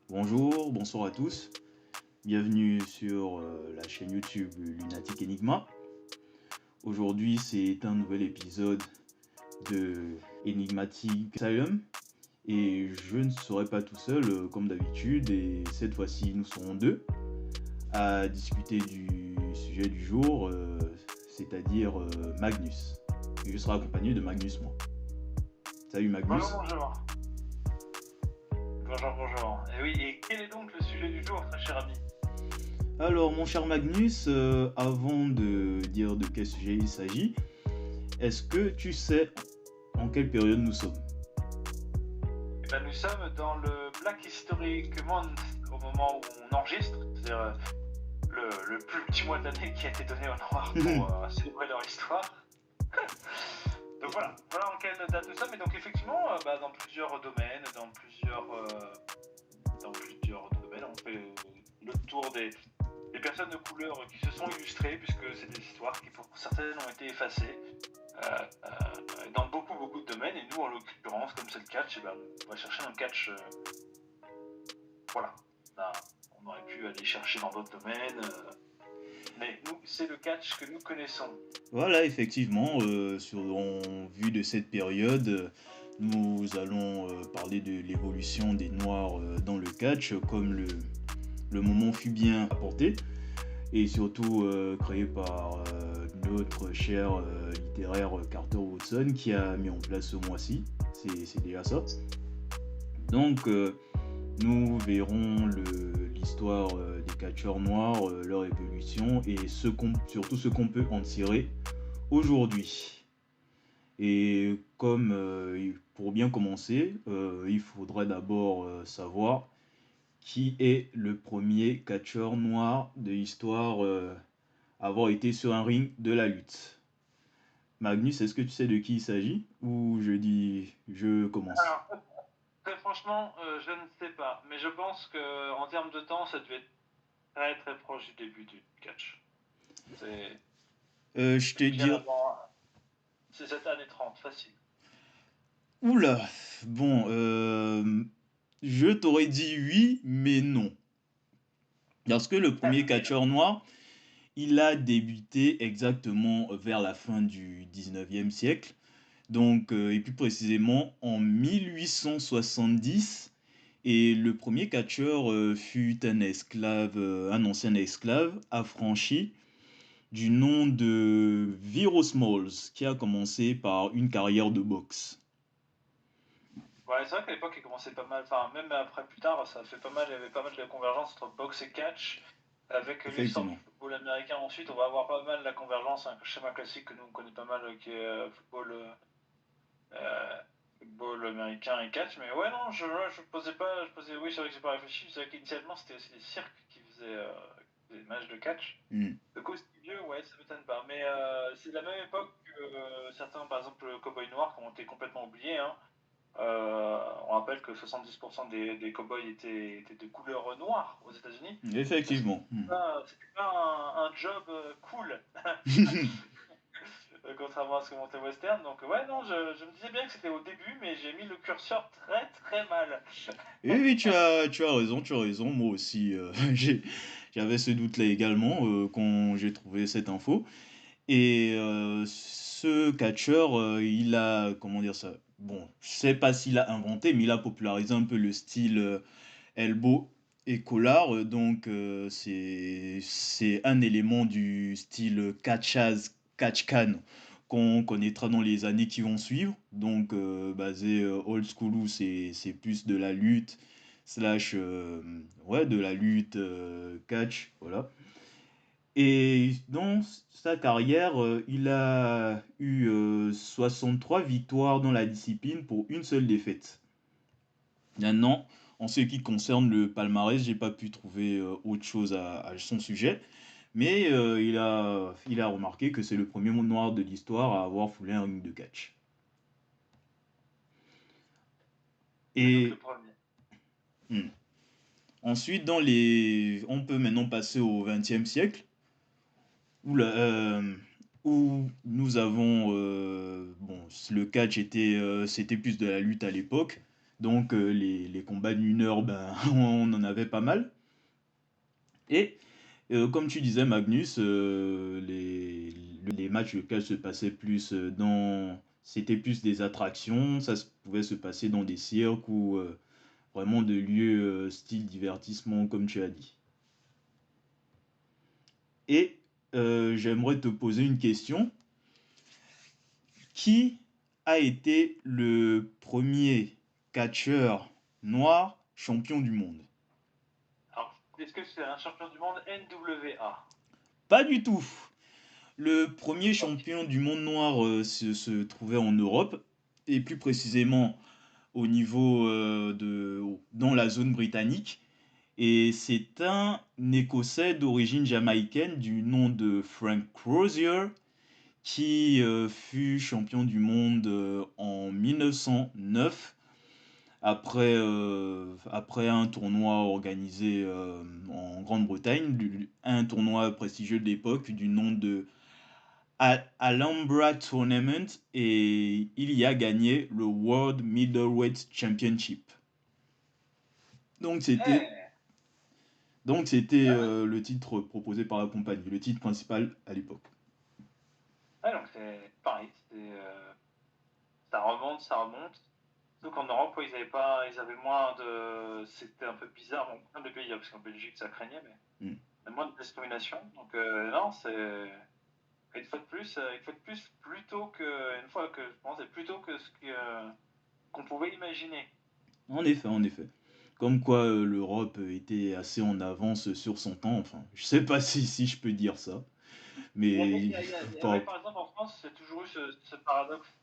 Bonjour, bonsoir à tous. Bienvenue sur la chaîne YouTube Lunatic Enigma. Aujourd'hui, c'est un nouvel épisode de Enigmatic Asylum. Et je ne serai pas tout seul comme d'habitude. Et cette fois-ci, nous serons deux à discuter du sujet du jour, c'est-à-dire Magnus. Et je serai accompagné de Magnus, moi. Salut Bonjour, Magnus. bonjour. Bonjour, bonjour. Et oui, et quel est donc le sujet du jour, très cher ami? Alors, mon cher Magnus, avant de dire de quel sujet il s'agit, est-ce que tu sais en quelle période nous sommes? Eh ben, nous sommes dans le Black Historic Month au moment où on enregistre, c'est-à-dire le plus petit mois de l'année qui a été donné aux Noirs pour célébrer leur histoire. Donc voilà en quelle date nous sommes. Et donc effectivement, dans plusieurs domaines, dans plusieurs domaines, on fait le tour des personnes de couleur qui se sont illustrées, puisque c'est des histoires qui pour certaines ont été effacées. Dans beaucoup de domaines, et nous en l'occurrence, comme c'est le catch, on va chercher un catch. Voilà. Là, on aurait pu aller chercher dans d'autres domaines, mais nous, c'est le catch que nous connaissons. Voilà, effectivement, en vue de cette période, nous allons parler de l'évolution des Noirs dans le catch, comme le moment fut bien apporté, et surtout créé par notre cher littéraire Carter Woodson qui a mis en place ce mois-ci. C'est déjà ça. Donc, nous verrons l'histoire des catcheurs noirs, leur évolution et surtout ce qu'on peut en tirer aujourd'hui. Et comme pour bien commencer, il faudrait d'abord savoir qui est le premier catcheur noir de l'histoire à avoir été sur un ring de la lutte. Magnus, est-ce que tu sais de qui il s'agit? Ou je commence? Alors, très franchement, je ne sais pas, mais je pense que en termes de temps, ça devait être très proche du début du catch. C'est Je te bien dis... avant. C'est cette année 30, facile. Oula, bon, je t'aurais dit oui, mais non. Parce que le premier catcheur noir, il a débuté exactement vers la fin du 19e siècle, donc, et plus précisément en 1870. Et le premier catcheur fut un esclave, un ancien esclave affranchi du nom de Viro Smalls, qui a commencé par une carrière de boxe. Ouais, c'est vrai qu'à l'époque, il commençait pas mal, enfin, même après plus tard, ça fait pas mal, il y avait pas mal de convergence entre boxe et catch. Avec l'essor du Effectivement. football américain ensuite, on va avoir pas mal la convergence, un schéma classique que nous on connaît pas mal, qui est football américain et catch. Mais ouais, non, je posais pas, je posais, oui, c'est vrai que j'ai pas réfléchi, c'est vrai qu'initialement c'était aussi des cirques qui faisaient des matchs de catch. Hmm. Le coup, c'est vieux, ouais, ça m'étonne pas. Mais c'est de la même époque que certains, par exemple, le Cowboy Noir, qui ont été complètement oubliés, hein. On rappelle que 70% des cow-boys étaient de couleur noire aux États-Unis. Effectivement. Hmm. C'était pas un job cool, contrairement à ce que montait Western. Donc, ouais, non, je me disais bien que c'était au début, mais j'ai mis le curseur très mal. Oui, oui, tu as raison, tu as raison. Moi aussi, j'avais ce doute-là également quand j'ai trouvé cette info. Et ce catcheur, il a, comment dire ça? Bon, je sais pas s'il a inventé, mais il a popularisé un peu le style elbow et collar. Donc, c'est un élément du style catch can qu'on connaîtra dans les années qui vont suivre. Donc, basé old school, où c'est plus de la lutte, slash, ouais, de la lutte catch, voilà. Et dans sa carrière, il a eu 63 victoires dans la discipline pour une seule défaite. Maintenant, en ce qui concerne le palmarès, j'ai pas pu trouver autre chose à son sujet, mais il a remarqué que c'est le premier monde noir de l'histoire à avoir foulé un ring de catch. C'est donc le Et premier. hmm, ensuite, on peut maintenant passer au XXe siècle, où, où nous avons, bon, le catch c'était plus de la lutte à l'époque, Donc les combats d'une heure, ben, on en avait pas mal. Et comme tu disais, Magnus, les matchs locaux se passaient plus dans... C'était plus des attractions, pouvait se passer dans des cirques ou vraiment de lieux style divertissement, comme tu as dit. Et j'aimerais te poser une question. Qui a été le premier catcheur noir champion du monde? Alors, est-ce que c'est un champion du monde NWA? Pas du tout. Le premier Ok. champion du monde noir se trouvait en Europe, et plus précisément au niveau dans la zone britannique. Et c'est un Écossais d'origine jamaïcaine du nom de Frank Crozier qui fut champion du monde en 1909 après un tournoi organisé en Grande-Bretagne, un tournoi prestigieux de l'époque du nom de Alhambra Tournament, et il y a gagné le World Middleweight Championship. Donc c'était Eh, le titre proposé par la compagnie, le titre principal à l'époque. donc c'est pareil, ça remonte, ça remonte. Surtout qu'en Europe, ils avaient pas, ils avaient moins de, c'était un peu bizarre, bon, plein de pays, hein, parce qu'en Belgique ça craignait, mais Mm. il y a moins de discrimination. Donc non, c'est une fois de plus, plutôt que, une fois que je pense, c'est plutôt que qu'on pouvait imaginer. En effet, en effet. Comme quoi l'Europe était assez en avance sur son temps, enfin, je sais pas si je peux dire ça, mais Ouais, pas... par exemple, en France, c'est toujours eu ce paradoxe.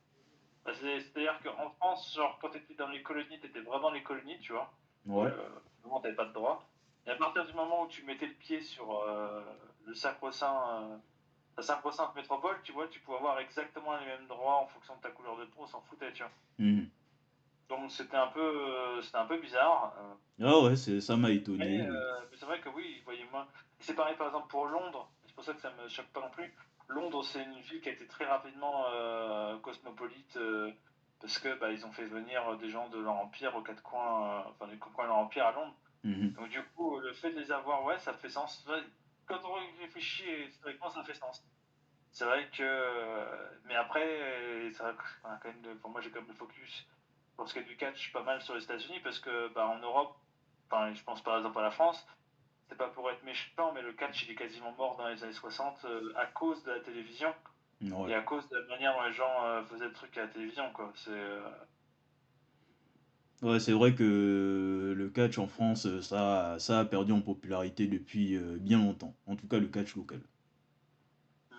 Bah, c'est-à-dire qu'en France, genre, quand tu étais dans les colonies, tu étais vraiment les colonies, tu vois. Donc, Ouais. vraiment, tu pas de droit. Et à partir du moment où tu mettais le pied sur le sacro-saint, la sacro-sainte métropole, tu vois, tu pouvais avoir exactement les mêmes droits en fonction de ta couleur de peau, on s'en foutait, tu vois. Mhm. Donc, c'était un peu bizarre. Ah ouais, ça m'a étonné, oui. Mais c'est vrai que oui, voyez-moi. C'est pareil, par exemple, pour Londres. C'est pour ça que ça me choque pas non plus. Londres, c'est une ville qui a été très rapidement cosmopolite parce que bah, ils ont fait venir des gens de leur empire aux quatre coins, enfin des quatre coins de leur empire à Londres. Mhm. Donc du coup, le fait de les avoir, ouais, ça fait sens. Ouais, quand on réfléchit historiquement, ça fait sens. C'est vrai que, mais après, c'est vrai que, enfin, quand même, pour moi, j'ai quand même le focus pour ce qui est du catch pas mal sur les États-Unis parce que bah, en Europe, enfin, je pense par exemple à la France, c'est pas pour être méchant, mais le catch il est quasiment mort dans les années 60 à cause de la télévision Ouais. et à cause de la manière dont les gens faisaient le truc à la télévision, quoi. Ouais, c'est vrai que le catch en France, ça a perdu en popularité depuis bien longtemps. En tout cas, le catch local. Hmm.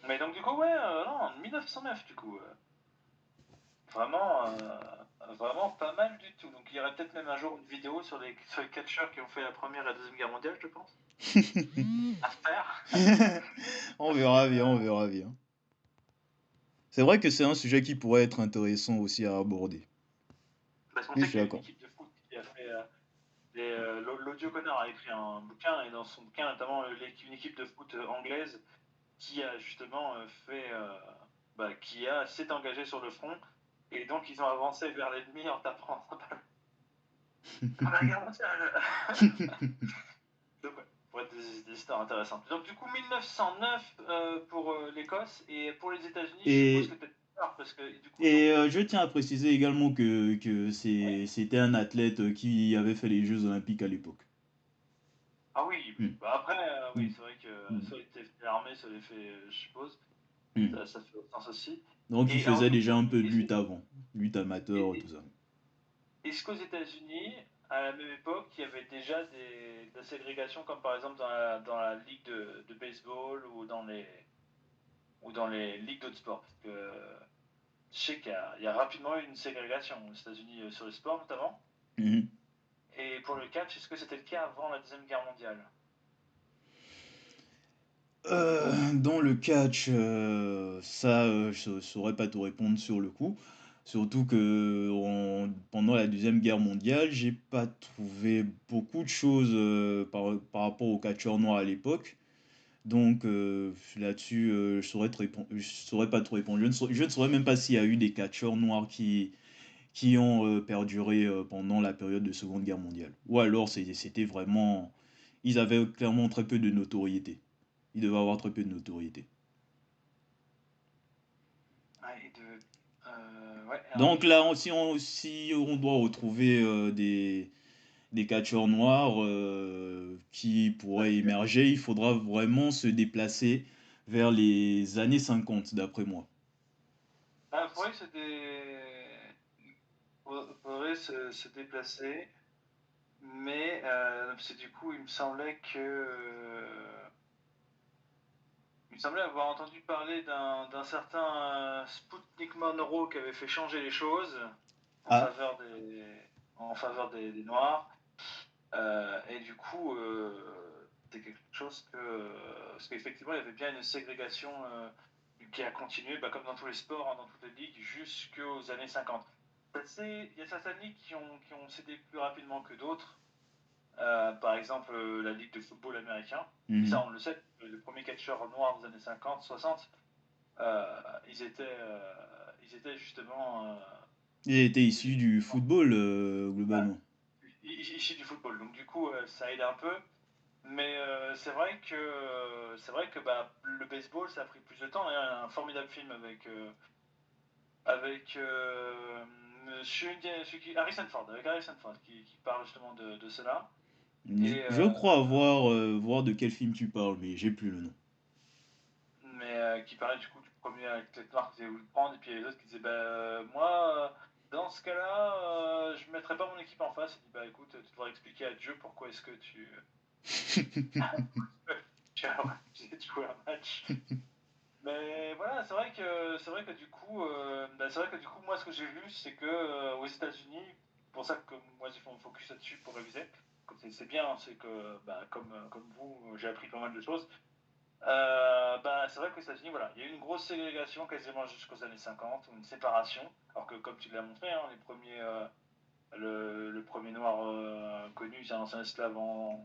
Mais donc, du coup, ouais, non, en 1909, du coup, vraiment, vraiment pas mal du tout. Donc, il y aurait peut-être même un jour une vidéo sur les catcheurs qui ont fait la première et la deuxième guerre mondiale, je pense, à faire. On Parce que, verra bien, on verra bien. C'est vrai que c'est un sujet qui pourrait être intéressant aussi à aborder. parce qu'on Oui, sait je suis qu'il y a une d'accord. équipe de foot qui a fait. L'audio connard a écrit un bouquin, et dans son bouquin, notamment, une équipe de foot anglaise qui a justement qui s'est engagée sur le front, et donc ils ont avancé vers l'ennemi en tapant pendant la guerre mondiale. Donc, ouais, pour être des histoires intéressantes. Donc, du coup, 1909 pour l'Écosse, et pour les États-Unis, je suppose que Et, peut-être plus tard, parce que du coup, donc. et je tiens à préciser également que Oui. c'était un athlète qui avait fait les Jeux Olympiques à l'époque. Ah oui, oui. Mm, Bah, après, oui, mm, c'est vrai que mm, soit il était fait l'armée, soit il est fait, je suppose. mm. Ça fait sens aussi. Donc il Et alors, faisait du déjà coup, un peu de lutte avant, lutte amateur, tout et- ça. est-ce qu'aux États-Unis, à la même époque, il y avait déjà de la ségrégation, comme par exemple dans la ligue de baseball ou dans les ligues d'autres sports? Parce que je sais il y a rapidement eu une ségrégation aux États-Unis sur le sport notamment. Mhm. Et pour le catch, est-ce que c'était le cas avant la Deuxième Guerre mondiale? Dans le catch, ça, je ne saurais pas te répondre sur le coup. Surtout que pendant la Deuxième Guerre mondiale, j'ai pas trouvé beaucoup de choses par rapport aux catcheurs noirs à l'époque. Donc là-dessus, je saurais pas te répondre. Je ne saurais même pas s'il y a eu des catcheurs noirs qui ont perduré pendant la période de Seconde Guerre mondiale. Ou alors c'était vraiment... Ils avaient clairement très peu de notoriété. Ils devaient avoir très peu de notoriété. Ouais, ouais, alors Donc du là, coup, si on doit retrouver des catcheurs noirs qui bah, pourraient émerger, il faudra vraiment se déplacer vers les années 50, d'après moi. faudrait se, faudrait se déplacer, mais parce que du coup, il me semblait avoir entendu parler d'un certain Sputnik Monroe qui avait fait changer les choses en Ah, faveur des Noirs. Et du coup, c'est quelque chose parce qu'effectivement, il y avait bien une ségrégation qui a continué, bah, comme dans tous les sports, hein, dans toutes les ligues, jusqu'aux années 50. Il y a certaines ligues qui ont cédé plus rapidement que d'autres. Par exemple, la Ligue de football américain. Et ça, mhm. on le sait, les premiers catcheurs noirs des années 50, 60, euh, ils étaient justement Il était ils étaient issu du football, bah, globalement. issus du football. Donc du coup, ça aide un peu. Mais c'est vrai que bah, le baseball, ça a pris plus de temps. Il y a un formidable film avec Harrison Ford, qui parle justement de cela. Et Je crois avoir voir de quel film tu parles, mais j'ai plus le nom. mais qui parlait du coup du premier avec tête noire qui voulu le prendre, et puis il y a les autres qui disaient bah moi dans ce cas-là je mettrais pas mon équipe en face. Il dit bah écoute, tu devrais expliquer à Dieu pourquoi est-ce que tu as refusé de jouer un match. Mais voilà, c'est vrai que du coup, bah, c'est vrai que du coup, moi, ce que j'ai vu, c'est que aux États-Unis, pour ça que moi, j'ai fait mon focus là-dessus pour réviser. C'est bien, hein, c'est que, bah, comme vous, j'ai appris pas mal de choses. Bah, c'est vrai qu'aux États-Unis, voilà, il y a eu une grosse ségrégation quasiment jusqu'aux années 50, une séparation. Alors que, comme tu l'as montré, hein, le premier noir connu, c'est un ancien esclave en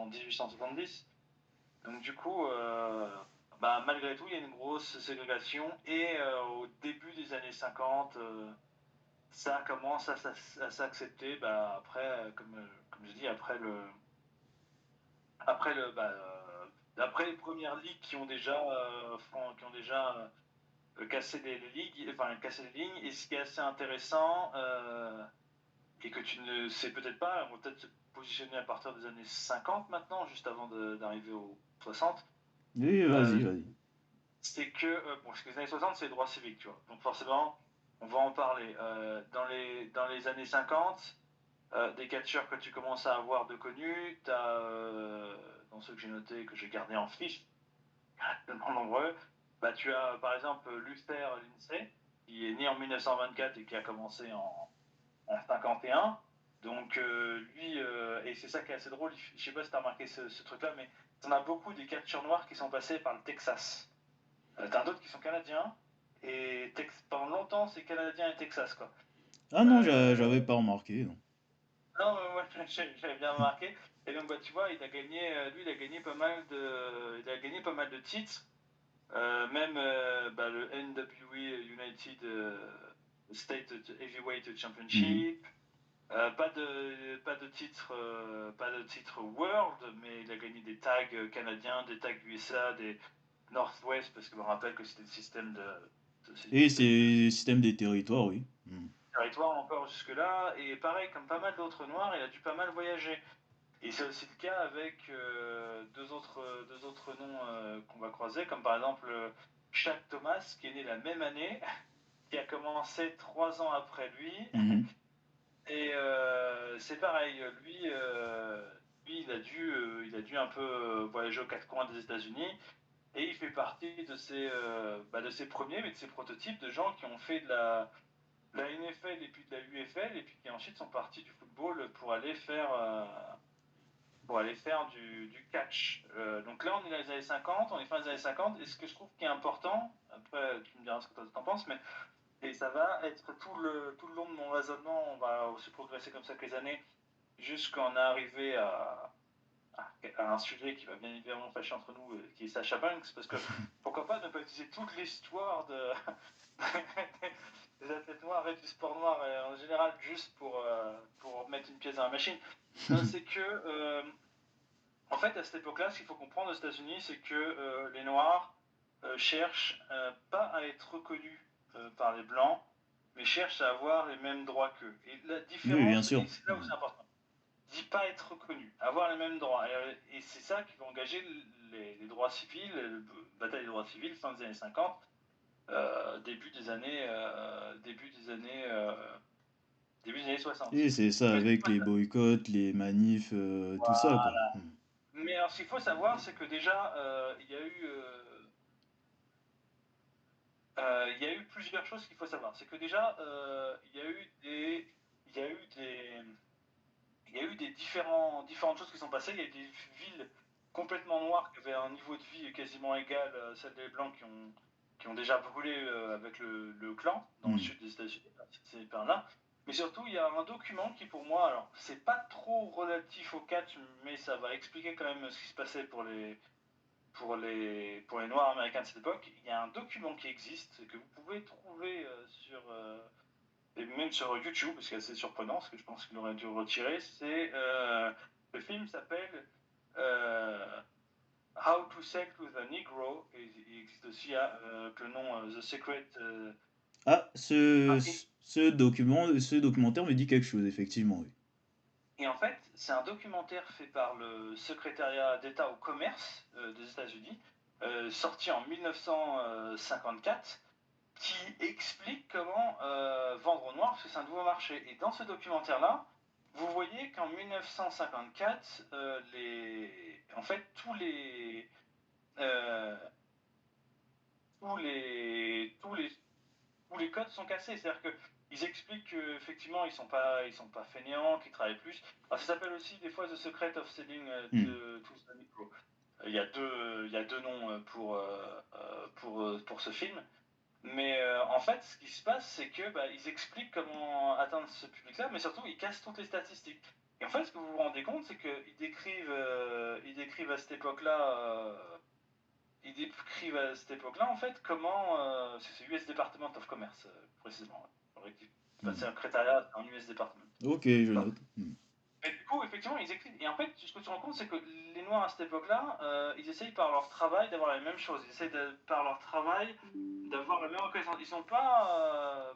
1870. Donc du coup, bah, malgré tout, il y a une grosse ségrégation et au début des années 50, ça commence à s'accepter. Bah, après, comme je dis, après les premières ligues qui ont déjà cassé les ligues, enfin cassé les lignes. Et ce qui est assez intéressant et que tu ne sais peut-être pas, on va peut-être se positionner à partir des années 50 maintenant, juste avant d'arriver aux 60. Oui, Euh, vas-y, vas-y. c'est que, bon, parce que les années 60, c'est les droits civiques, tu vois. Donc forcément, on va en parler. Dans les années 50, des catcheurs que tu commences à avoir de connus, tu as, dans ceux que j'ai notés, que j'ai gardés en fiche, tellement nombreux, bah, tu as par exemple Luther Lindsay, qui est né en 1924 et qui a commencé en 51. Donc lui, et c'est ça qui est assez drôle, je sais pas si tu as remarqué ce truc-là, mais on a beaucoup des catcheurs noirs qui sont passés par le Texas. T'as d'autres qui sont canadiens. Et pendant longtemps, c'est Canadien et Texas, quoi. Ah non, Euh, j'avais pas remarqué, non. non, mais moi, j'avais bien remarqué. Et donc, bah, tu vois, lui, il a gagné pas mal de titres. Même bah, le NWA United State Heavyweight Mhm. Championship. Pas de titre World, mais il a gagné des tags canadiens, des tags USA, des Northwest, parce que je me rappelle que c'était le système c'est le Et c'est système de le système des territoires, oui. Mhm. territoire encore jusque-là. Et pareil, comme pas mal d'autres noirs, il a dû pas mal voyager. Et c'est aussi le cas avec deux autres noms qu'on va croiser, comme par exemple Shaq Thomas, qui est né la même année, qui a commencé 3 ans après lui. Mhm. Et c'est pareil, lui il a dû un peu voyager aux quatre coins des États-Unis. Et il fait partie de ces premiers, mais de ces prototypes de gens qui ont fait la NFL et puis de la UFL, et puis qui ensuite sont partis du football pour aller faire du catch. Donc là, on est dans les années 50, on est fin des années 50, et ce que je trouve qui est important, après tu me diras ce que toi t'en penses, mais et ça va être tout le long de mon raisonnement, on va aussi progresser comme ça avec les années, jusqu'à en arriver à un sujet qui va bien évidemment fâcher entre nous, qui est Sacha Banks, parce que pourquoi pas ne pas disait toute l'histoire des athlètes noirs et du sport noir en général, juste pour mettre une pièce dans la machine. Non, c'est que, en fait, à cette époque-là, ce qu'il faut comprendre aux États-Unis, c'est que les Noirs cherchent pas à être reconnus par les Blancs, mais cherchent à avoir les mêmes droits qu'eux. Et la Oui, bien différence, sûr. et c'est là où c'est important, dit pas être reconnu, avoir les mêmes droits. Et c'est ça qui va engager les droits civils, la bataille des droits civils, fin des années 50, début des années 60. Et c'est ça, Mais, avec les boycotts, les manifs, tout ça, quoi. mais alors, ce qu'il faut savoir, c'est que déjà, il y a eu plusieurs choses qu'il faut savoir. C'est que déjà, il y a eu différentes choses qui sont passées. Il y a eu des villes complètement noires qui avaient un niveau de vie quasiment égal à celle des Blancs qui ont déjà brûlé avec le clan dans le Hmm. sud des États-Unis, ces pères-là. Mais surtout, il y a un document qui, pour moi, alors, c'est pas trop relatif au catch, mais ça va expliquer quand même ce qui se passait pour les Noirs américains de cette époque. Il y a un document qui existe, que vous pouvez trouver et même sur YouTube, parce que c'est assez surprenant, parce que je pense qu'il aurait dû le retirer, le film s'appelle How to Sex with a Negro, et il existe aussi le nom The Secret. Ah, Ah, ce documentaire me dit quelque chose, effectivement, oui. et en fait, c'est un documentaire fait par le secrétariat d'État au commerce des États-Unis, sorti en 1954, qui explique comment vendre au noir, parce que c'est un nouveau marché. Et dans ce documentaire-là, vous voyez qu'en 1954, en fait, euh, tous les codes sont cassés. C'est-à-dire qu'ils expliquent qu'effectivement, ils sont pas fainéants, qu'ils travaillent plus. Alors, ça s'appelle aussi des fois The Secret of Selling Hmm. to the Negro. Il y a deux noms pour ce film. Mais en fait, ce qui se passe, c'est que ils expliquent comment atteindre ce public-là, mais surtout ils cassent toutes les statistiques. Et en fait, ce que vous vous rendez compte, c'est ils décrivent à cette époque-là, en fait comment, c'est US Department of Commerce précisément. Hmm. C'est un secrétariat en US Department. Ok, je D'accord. note. Hmm. Et du coup, effectivement, ils écrivent. Et en fait, ce que tu te rends compte, c'est que les Noirs à cette époque-là, ils essayent par leur travail d'avoir la même chose. Ils essayent par leur travail d'avoir la même reconnaissance. Ils sont pas,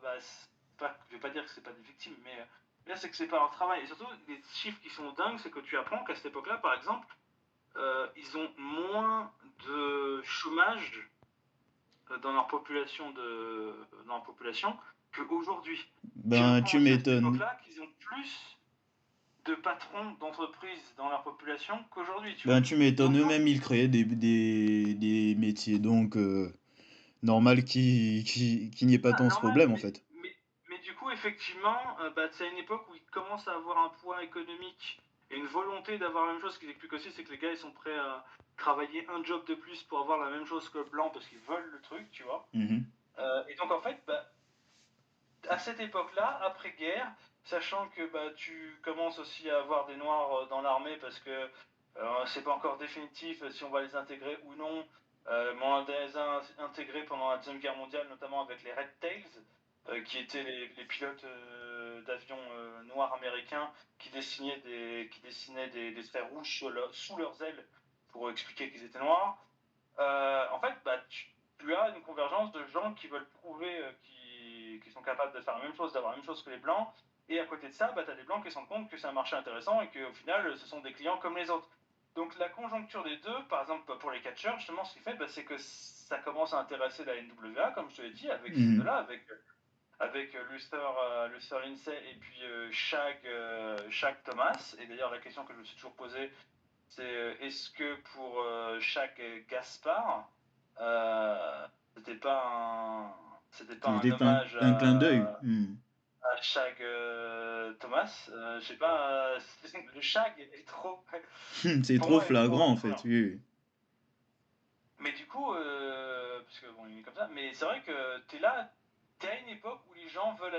je vais pas dire que c'est pas des victimes, mais là, c'est que c'est par leur travail. Et surtout, les chiffres qui sont dingues, c'est que tu apprends qu'à cette époque-là, par exemple, ils ont moins de chômage dans leur population qu'aujourd'hui. Tu Ben, apprends tu aussi à cette m'étonnes. époque-là qu'ils ont plus de patrons d'entreprises dans leur population qu'aujourd'hui, tu Ben, vois. tu m'étonnes. Donc, Eux-mêmes, ils créaient des métiers, donc normal qu'il n'y ait pas tant ce normal, problème, en fait. mais du coup, effectivement, c'est une époque où ils commencent à avoir un poids économique et une volonté d'avoir la même chose. Ce qui explique aussi, c'est que les gars, ils sont prêts à travailler un job de plus pour avoir la même chose que le blanc parce qu'ils veulent le truc, tu vois. Mhm. Et donc, en fait, à cette époque-là, après-guerre, sachant que tu commences aussi à avoir des noirs dans l'armée parce que c'est pas encore définitif si on va les intégrer ou non, mais on les a intégrés pendant la Deuxième Guerre mondiale, notamment avec les Red Tails, qui étaient les pilotes d'avions noirs américains qui dessinaient des traits rouges sous leurs ailes pour expliquer qu'ils étaient noirs. En fait, tu as une convergence de gens qui veulent prouver qu'ils sont capables de faire la même chose, d'avoir la même chose que les blancs. Et à côté de ça, tu as des blancs qui se rendent compte que c'est un marché intéressant et qu'au final, ce sont des clients comme les autres. Donc la conjoncture des deux, par exemple pour les catcheurs, justement, ce qui fait, c'est que ça commence à intéresser la NWA, comme je te l'ai dit, avec ces Mhm. deux-là, avec Luther Lindsay et puis Shaq Thomas. Et d'ailleurs, la question que je me suis toujours posée, c'est est-ce que pour chaque Gaspard, euh, c'était pas un, c'était pas un C'était hommage un clin d'œil. à Shag Thomas. Je sais pas, le Shag est trop, C'est pour trop moi, est flagrant, trop, en trop fait. lent. Oui, oui. Mais du coup, parce que bon, il est comme ça, mais c'est vrai que t'es là, t'es à une époque où les gens veulent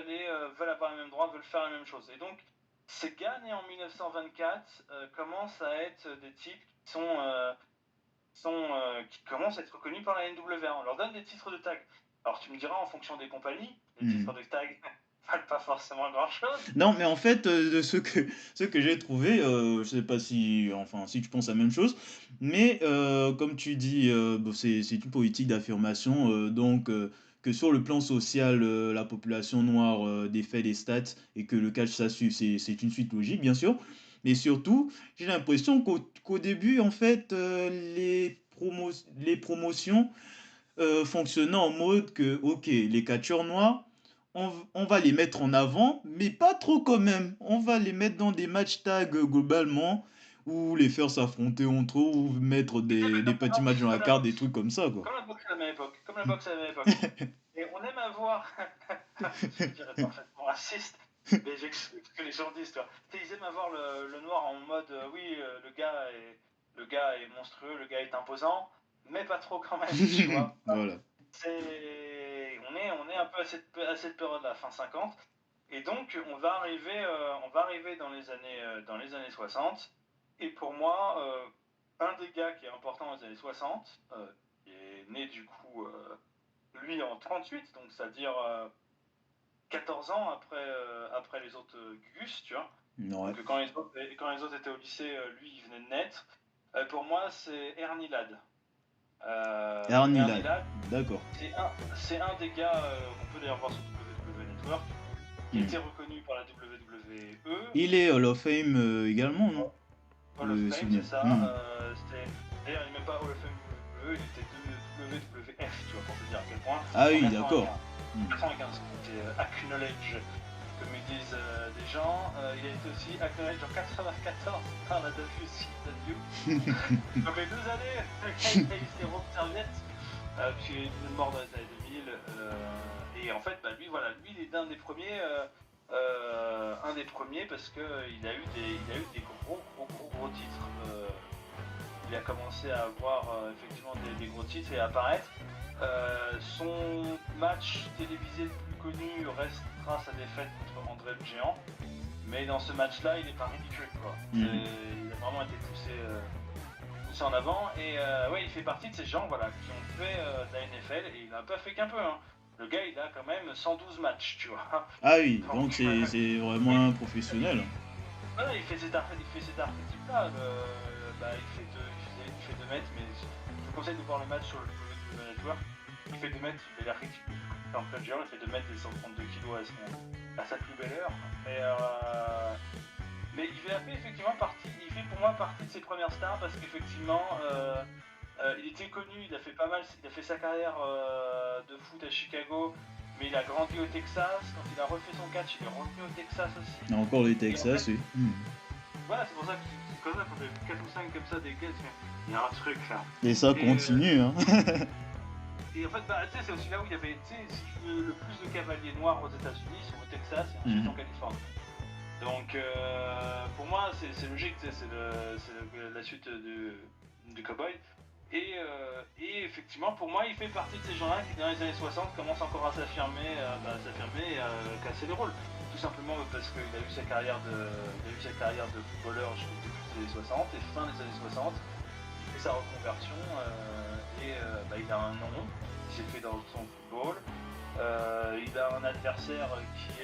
avoir les mêmes droits, veulent faire la même chose. Et donc, ces gars nés en 1924 commencent à être des types qui sont qui commencent à être reconnus par la NWA. On leur donne des titres de tag. Alors tu me diras, en fonction des compagnies, les Mhm. titres de tag valent pas forcément grand-chose. Non, mais en fait, de ce que j'ai trouvé, je sais pas si, enfin, si tu penses la même chose, mais comme tu dis, bon, c'est une politique d'affirmation, donc que sur le plan social, la population noire défait les stats et que le catch ça suit, c'est une suite logique, bien sûr. Mais surtout, j'ai l'impression qu'au début, en fait, les promotions fonctionnait en mode que, ok, les catcheurs noirs, on va les mettre en avant, mais pas trop quand même. On va les mettre dans des matchs tags globalement, ou les faire s'affronter entre eux, ou mettre des petits matchs dans la Comme la carte, des boxe. trucs comme ça, quoi. Comme la boxe à la même époque. Comme la boxe à la même époque. Et on aime avoir, je dirais parfaitement raciste, mais j'explique ce que les gens disent, toi. Tu sais, ils aiment avoir le noir en mode, oui, le gars est monstrueux, le gars est imposant, mais pas trop quand même, tu vois. Voilà. On est un peu à cette période-là, fin 50, et donc on va arriver dans les années 60, et pour moi, un des gars qui est important dans les années 60, qui est né du coup lui en 38, donc c'est-à-dire 14 ans après les autres Gus, tu vois. Ouais. Donc quand les autres étaient au lycée, lui il venait de naître. Pour moi, c'est Ernie Ladd. Ernie Ernie Ladd. Ladd, D'accord. c'est un des gars qu'on peut d'ailleurs voir sur WWE Network, qui a Hmm. été reconnu par la WWE, Il est Hall of Fame également, non? Hall of Le Fame, c'est souvenir. ça. Hmm. D'ailleurs, il n'est même pas Hall of Fame WWE, il était WWF, tu vois, pour te dire à quel point. Ah En oui, 81, d'accord. Hmm. 95, il était acknowledge, comme ils disent des gens. Il a été aussi acknowledge en 94 par la WCW. Donc les 2 années, il a eu ses rondes serviettes, puisqu'il est mort dans les années 2000. Et en fait, bah, lui, il est un des premiers parce qu'il il a eu des gros titres. Il a commencé à avoir effectivement des gros titres et à apparaître. Son match télévisé le plus connu restera sa défaite contre André le Géant. Mais dans ce match-là, il n'est pas ridicule, quoi. Hmm. Il a vraiment été poussé en avant. Et ouais, il fait partie de ces gens, voilà, qui ont fait de la NFL, et il n'a pas fait qu'un peu, hein. Le gars, il a quand même 112 matchs, tu vois. Ah oui, donc Donc, c'est vraiment un professionnel. voilà, il fait cet archétype-là. Bah, il fait 2 mètres, mais je vous conseille de voir le match sur le WWE Network. Il fait 2 mètres, il fait l'archétype. En fait, il fait 2 mètres et 132 kilos à sa plus belle heure. Mais il fait pour moi partie de ses premières stars parce qu'effectivement, il était connu, il a fait sa carrière de foot à Chicago, mais il a grandi au Texas. Quand il a refait son catch, il est revenu au Texas aussi. Il y a encore le Et en Texas, fait, oui. Hmm. voilà, c'est pour ça que quand on a 4 ou 5 comme ça des gars, il y a un truc là. Et ça Et, continue, hein. et en fait, bah, tu sais, c'est aussi là où il y avait, tu sais, si tu veux, le plus de cavaliers noirs aux États-Unis, ils sont au Texas et ensuite en Californie. Donc, pour moi, c'est logique, c'est la suite du Cowboy. Et effectivement, pour moi, il fait partie de ces gens-là qui, dans les années 60, commencent encore à s'affirmer et à casser les rôles. Tout simplement parce qu'il a eu sa carrière de footballeur depuis les années 60 et fin des années 60. Il fait sa reconversion il a un nom qui s'est fait dans son football. Il a un adversaire qui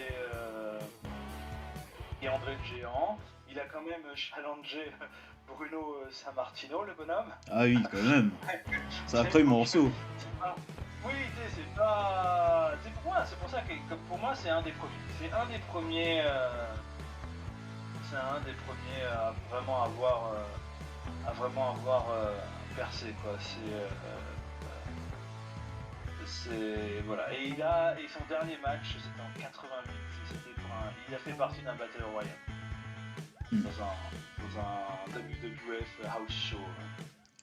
est André le Géant. Il a quand même challengé Bruno Sammartino, le bonhomme. Ah oui, quand même. Sacré morceau. Oui, tu sais, c'est pas. C'est pour ça que pour moi, c'est un des premiers. C'est un des premiers à vraiment avoir percé, quoi. Voilà. Et son dernier match, c'était en 88. Il a fait partie d'un Battle Royale dans un WWF House Show.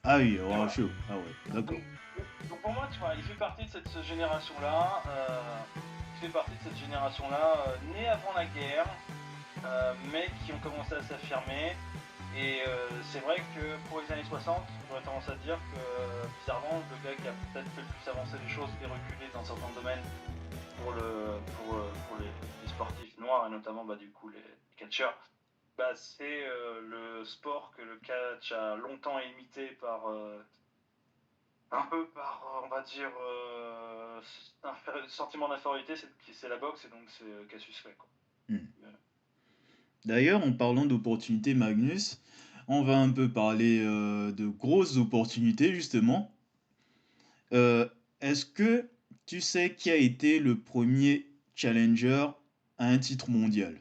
Ah oui, Et oh, voilà. chaud. Ah ouais, d'accord. Donc pour moi, tu vois, il fait partie de cette génération-là. Née avant la guerre, mais qui ont commencé à s'affirmer. Et c'est vrai que pour les années 60, j'aurais tendance à dire que, bizarrement, le gars qui a peut-être fait le plus avancer les choses et reculer dans certains domaines pour les sportifs noirs, et notamment du coup les catcheurs, c'est le sport que le catch a longtemps imité un peu par, on va dire, sentiment d'infériorité, c'est la boxe et donc c'est Cassius Clay, quoi. Hmm. Euh, D'ailleurs, en parlant d'opportunités, Magnus, on va un peu parler de grosses opportunités, justement. Euh, Est-ce que tu sais qui a été le premier challenger à un titre mondial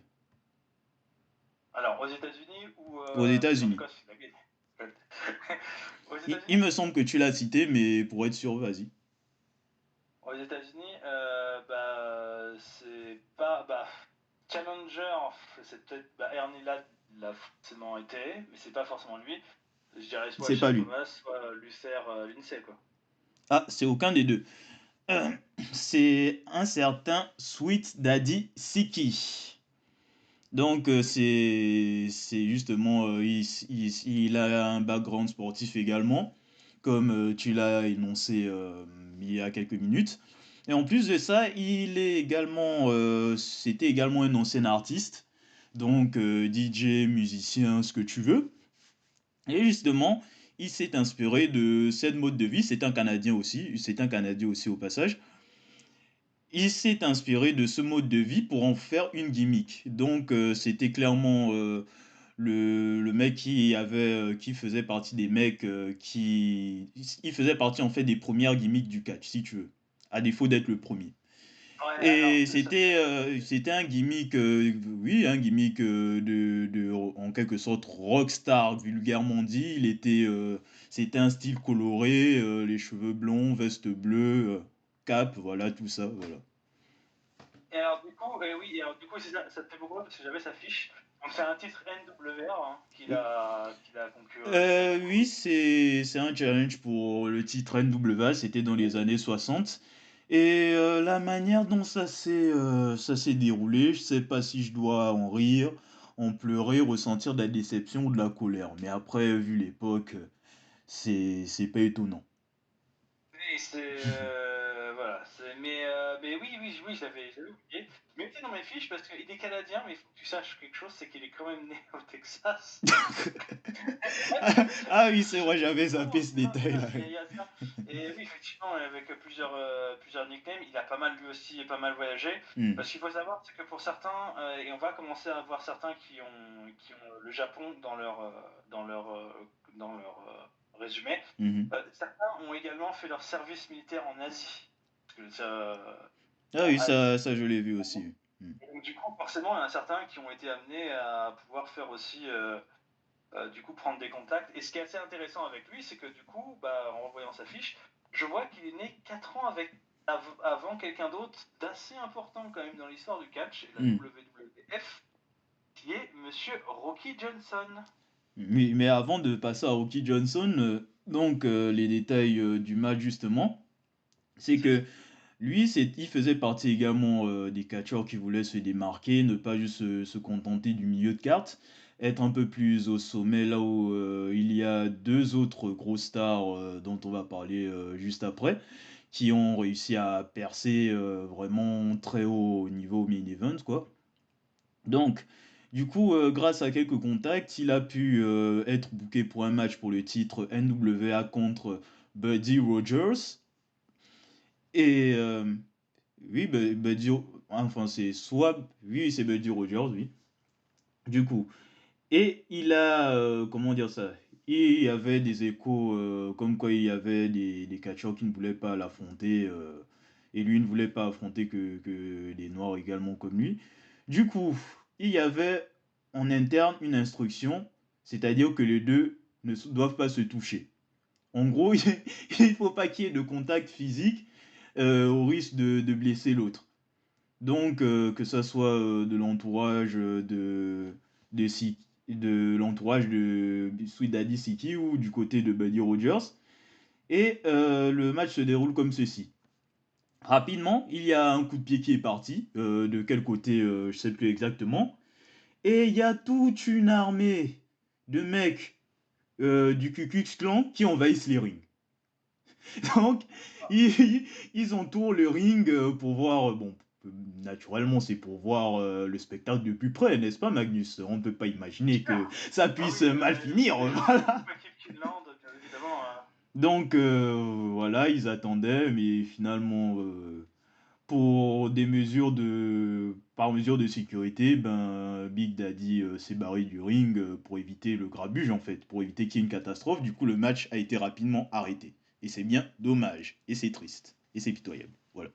Alors, aux États-Unis ou aux en États-Unis? Écosse, il a gagné. Aux Il États-Unis? me semble que tu l'as cité, mais pour être sûr, vas-y. Aux États-Unis, c'est pas. Bah, Challenger, c'est peut-être. Bah, Ernie Ladd l'a forcément été, mais c'est pas forcément lui. Je dirais soit C'est pas Shane lui. Thomas, soit Luther Lindsay, quoi. Ah, c'est aucun des deux. Euh, c'est un certain Sweet Daddy Siki. Donc, c'est justement, il a un background sportif également, comme tu l'as énoncé il y a quelques minutes. Et en plus de ça, c'était également un ancien artiste, donc DJ, musicien, ce que tu veux. Et justement, il s'est inspiré de cette mode de vie. C'est un Canadien aussi au passage. Il s'est inspiré de ce mode de vie pour en faire une gimmick. Donc, c'était clairement le mec qui faisait partie des mecs il faisait partie en fait des premières gimmicks du catch, si tu veux, à défaut d'être le premier. Ouais, alors, Et ça fait. c'était un gimmick, oui, un gimmick en quelque sorte rockstar, vulgairement dit. C'était un style coloré, les cheveux blonds, veste bleue, cap, voilà, tout ça, voilà. Et alors, du coup, oui, et alors, du coup, ça te fait beaucoup parce que j'avais sa fiche. Donc, c'est un titre NWR hein, qu'il a conclu, Oui, c'est un challenge pour le titre NWA, c'était dans les années 60. Et la manière dont ça s'est déroulé, je sais pas si je dois en rire, en pleurer, ressentir de la déception ou de la colère. Mais après, vu l'époque, c'est pas étonnant. Oui, voilà. Mais oui, oui, oui, j'avais oublié. Mais il était dans mes fiches parce qu'il est canadien, mais il faut que tu saches quelque chose, c'est qu'il est quand même né au Texas. Ah oui, c'est vrai, j'avais zappé Non, ce non, détail-là. il y a ça. Et oui, effectivement, avec plusieurs nicknames, il a pas mal lui aussi pas mal voyagé. Hmm, Parce qu'il faut savoir, c'est que pour certains, et on va commencer à voir certains qui ont le Japon dans leur résumé, mhm. certains ont également fait leur service militaire en Asie. Parce que Ah en oui, Asie. ça je l'ai vu aussi. Hmm. Et donc, du coup, forcément, il y en a certains qui ont été amenés à pouvoir faire aussi. Du coup prendre des contacts. Et ce qui est assez intéressant avec lui, c'est que du coup, bah, en revoyant sa fiche, je vois qu'il est né 4 ans avant quelqu'un d'autre d'assez important quand même dans l'histoire du catch et la Hmm. WWF, qui est Monsieur Rocky Johnson. Mais avant de passer à Rocky Johnson, donc les détails du match justement, c'est Si, que lui, il faisait partie également des catcheurs qui voulaient se démarquer, ne pas juste se contenter du milieu de carte, être un peu plus au sommet là où il y a deux autres grosses stars dont on va parler juste après, qui ont réussi à percer vraiment très haut au niveau main event, quoi. Donc, du coup, grâce à quelques contacts, il a pu être booké pour un match pour le titre NWA contre Buddy Rogers. Et oui, enfin c'est soit, oui, c'est Buddy Rogers, oui. Du coup, et il a, comment dire ça? Il y avait des échos comme quoi il y avait des catcheurs qui ne voulaient pas l'affronter et lui ne voulait pas affronter que des noirs également comme lui. Du coup, il y avait en interne une instruction, c'est-à-dire que les deux doivent pas se toucher. En gros, il ne faut pas qu'il y ait de contact physique au risque de blesser l'autre. Donc, que ça soit de l'entourage de l'entourage de Sweet Daddy Siki ou du côté de Buddy Rogers. Et le match se déroule comme ceci. Rapidement, il y a un coup de pied qui est parti, de quel côté, je sais plus exactement. Et il y a toute une armée de mecs du Ku Klux Klan qui envahissent les rings. Donc, ils entourent le ring pour voir, bon, naturellement, c'est pour voir le spectacle de plus près, n'est-ce pas, Magnus? On ne peut pas bien imaginer que sûr. ça Ah puisse oui, mal finir, c'est voilà. l'équipe Kinland, bien évidemment. Donc voilà, ils attendaient, mais finalement, pour des mesures de par mesure de sécurité, ben, Big Daddy, s'est barré du ring, pour éviter le grabuge, en fait, pour éviter qu'il y ait une catastrophe. Du coup, le match a été rapidement arrêté et c'est bien dommage et c'est triste et c'est pitoyable. Voilà.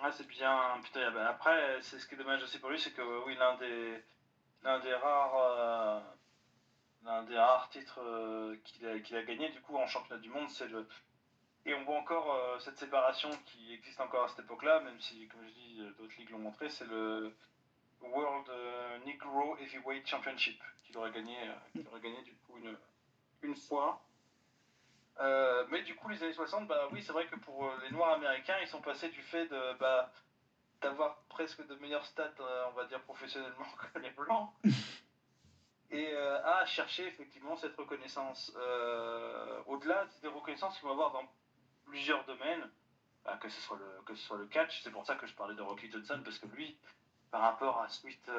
Ouais, c'est bien. Putain, ben après, c'est ce qui est dommage aussi pour lui, c'est que oui, l'un des rares, l'un des rares titres qu'il a gagné du coup en championnat du monde, c'est le. Et on voit encore cette séparation qui existe encore à cette époque-là, même si, comme je dis, d'autres ligues l'ont montré, c'est le World Negro Heavyweight Championship qu'il aurait gagné du coup une fois. Mais du coup, les années 60, bah oui, c'est vrai que pour les Noirs américains, ils sont passés du fait de d'avoir presque de meilleures stats, on va dire professionnellement, que les Blancs, et à chercher effectivement cette reconnaissance. Au-delà des reconnaissances qu'ils vont avoir dans plusieurs domaines, que ce soit le catch, c'est pour ça que je parlais de Rocky Johnson, parce que lui, par rapport à Sweet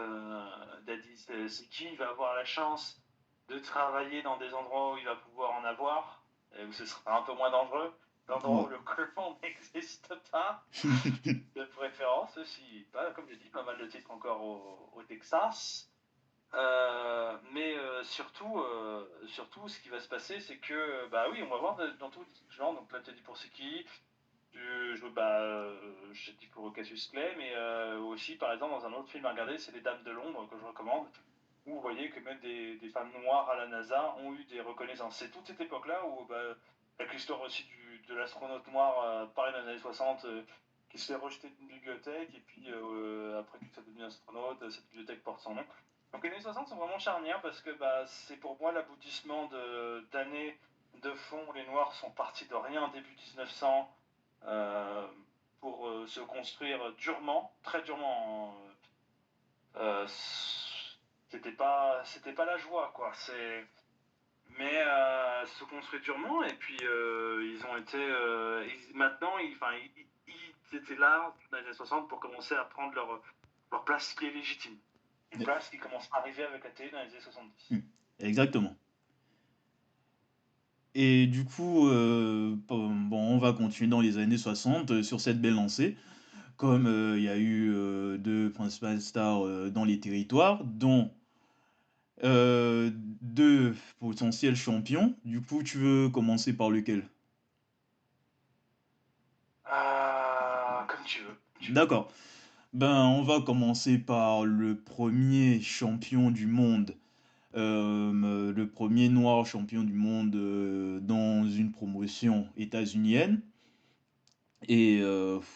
Daddy Seki, il va avoir la chance de travailler dans des endroits où il va pouvoir en avoir, et où ce sera un peu moins dangereux, d'endroits où Ouais. le colon n'existe pas, de préférence aussi. Comme je dis, pas mal de titres encore au Texas. Mais surtout, ce qui va se passer, c'est que, bah oui, on va voir dans tout genre. Donc là, tu as dit pour Seki, j'ai dit pour Cassius Clay, mais aussi, par exemple, dans un autre film à regarder, c'est Les Dames de l'Ombre, que je recommande, où vous voyez que même des femmes noires à la NASA ont eu des reconnaissances. C'est toute cette époque-là où, avec l'histoire aussi de l'astronaute noir, pareil dans les années 60, qui se fait rejeter d'une bibliothèque, et puis après qu'il soit devenu astronaute, cette bibliothèque porte son nom. Donc les années 60 sont vraiment charnières parce que c'est pour moi l'aboutissement d'années de fond où les Noirs sont partis de rien début 1900 euh, pour se construire durement, très durement. Euh, c'était pas la joie, quoi. Mais se construire durement et puis ils ont été, maintenant, ils étaient là dans les années 60 pour commencer à prendre leur place qui est légitime. Une place qui commence à arriver avec la télé dans les années 70. Exactement. Et du coup, bon, on va continuer dans les années 60 sur cette belle lancée. Comme il y a eu deux principales stars dans les territoires, dont deux potentiels champions. Du coup, tu veux commencer par lequel? Comme tu veux. D'accord. Ben, on va commencer par le premier champion du monde, le premier noir champion du monde dans une promotion états-unienne. Et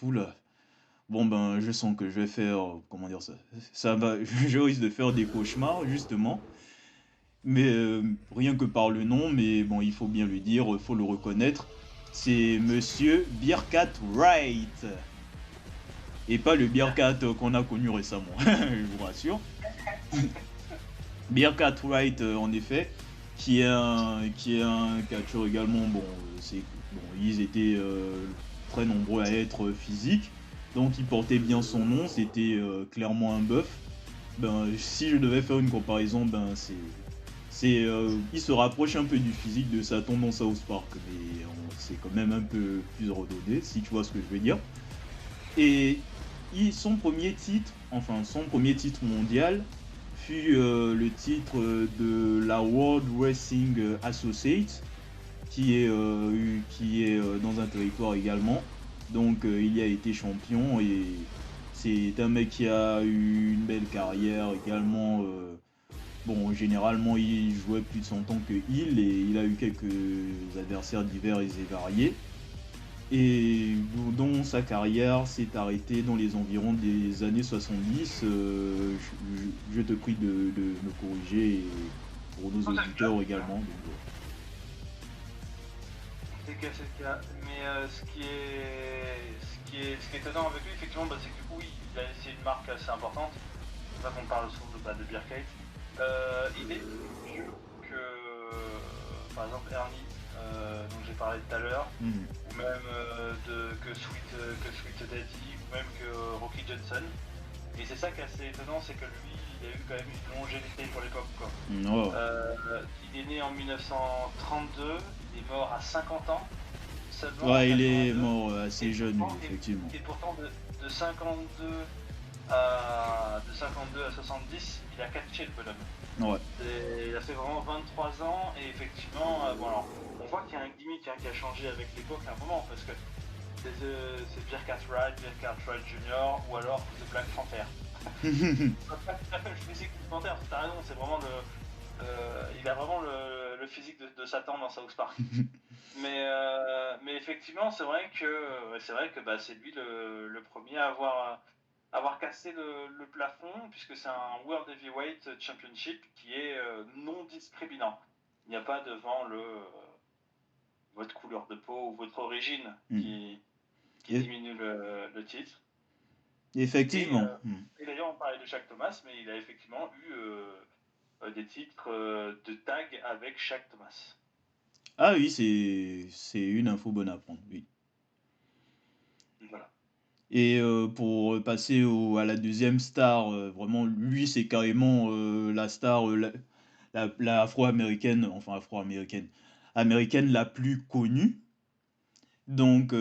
oula, bon ben, je sens que je vais faire, comment dire ça? Ça va, je risque de faire des cauchemars justement. Mais rien que par le nom, mais bon, il faut bien le dire, il faut le reconnaître. C'est Monsieur Birkat Wright. Et pas le Birkat qu'on a connu récemment, je vous rassure. Birkat Wright, en effet, qui est un catcheur également. Bon, bon, ils étaient très nombreux à être physiques, donc il portait bien son nom. C'était clairement un bœuf. Ben, si je devais faire une comparaison, ben il se rapproche un peu du physique de Satan dans South Park, mais c'est quand même un peu plus redondé, si tu vois ce que je veux dire. Et son premier titre mondial fut le titre de la World Wrestling Associate, qui est dans un territoire également. Donc il y a été champion et c'est un mec qui a eu une belle carrière également. Bon, généralement, il jouait plus de 100 ans que il et il a eu quelques adversaires divers et variés. Et dont sa carrière s'est arrêtée dans les environs des années 70. Je te prie de me corriger et pour nos auditeurs également. Donc, C'est le cas, c'est le cas. Mais ce qui est étonnant avec lui, effectivement, c'est que du coup, oui, il a laissé une marque assez importante. C'est pour ça qu'on parle souvent de Beer Kate. Il est plus vieux que, par exemple, Ernie, dont j'ai parlé tout à l'heure, ou même que Sweet Daddy, ou même que Rocky Johnson. Et c'est ça qui est assez étonnant, c'est que lui, il a eu quand même une longévité pour l'époque, quoi. oh. Il est né en 1932 est mort à 50 ans seulement en Ouais, il est 82. mort assez jeune, oui, Pourtant- effectivement. et pourtant, de 52 à 70, il a catché le bonhomme. Ouais. Il a fait vraiment 23 ans, et effectivement, bon, alors, on voit qu'il y a un gimmick qui a changé avec l'époque à un moment, parce que c'est Pierre Cartwright Jr., ou alors The Black Panther. Le physique du Panther, t'as raison, c'est vraiment il a vraiment le physique de Satan dans South Park. Mais effectivement, c'est vrai que bah, c'est lui le premier à avoir cassé le plafond, puisque c'est un World Heavyweight Championship qui est non discriminant. Il n'y a pas devant votre couleur de peau ou votre origine qui Et- diminue le titre. Et, Effectivement. euh, et d'ailleurs, on parlait de Shaq Thomas, mais il a effectivement eu des titres de tag avec Shaq Thomas. Ah oui, c'est une info bonne à prendre, oui. Voilà. Et pour passer à la deuxième star, vraiment, lui, c'est carrément la star, la afro-américaine, enfin afro-américaine, américaine la plus connue. Donc,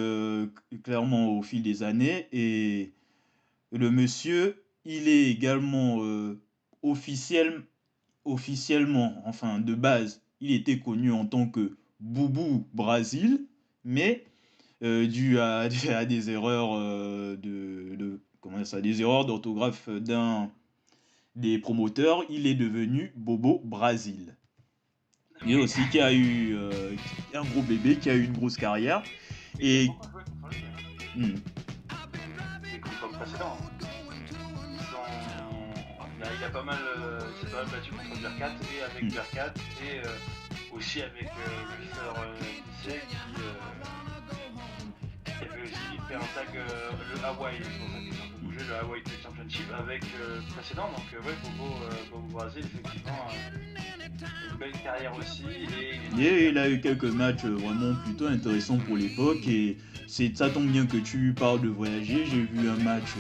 clairement, au fil des années. Et le monsieur, il est également officiellement, enfin de base, il était connu en tant que Boubou Brasil, mais dû à des erreurs comment dire ça, des erreurs d'orthographe d'un des promoteurs, il est devenu Bobo Brasil. Et Oui. aussi qui a eu un gros bébé, qui a eu une grosse carrière. Et qui a Et beaucoup joué contre lui, hein. hmm, Et contre le précédent. Il a pas mal, s'est pas mal battu contre Berkat, et avec Berkat, et aussi avec Luther Lindsay qui avait aussi fait un tag le Hawaii, c'est pour ça qu'ils ont un peu bougé, le Hawaii Championship avec le précédent. Donc ouais, Bobo Brasil, effectivement, une belle carrière aussi. et il a eu quelques matchs vraiment plutôt intéressants pour l'époque. Et ça tombe bien que tu parles de voyager. J'ai vu un match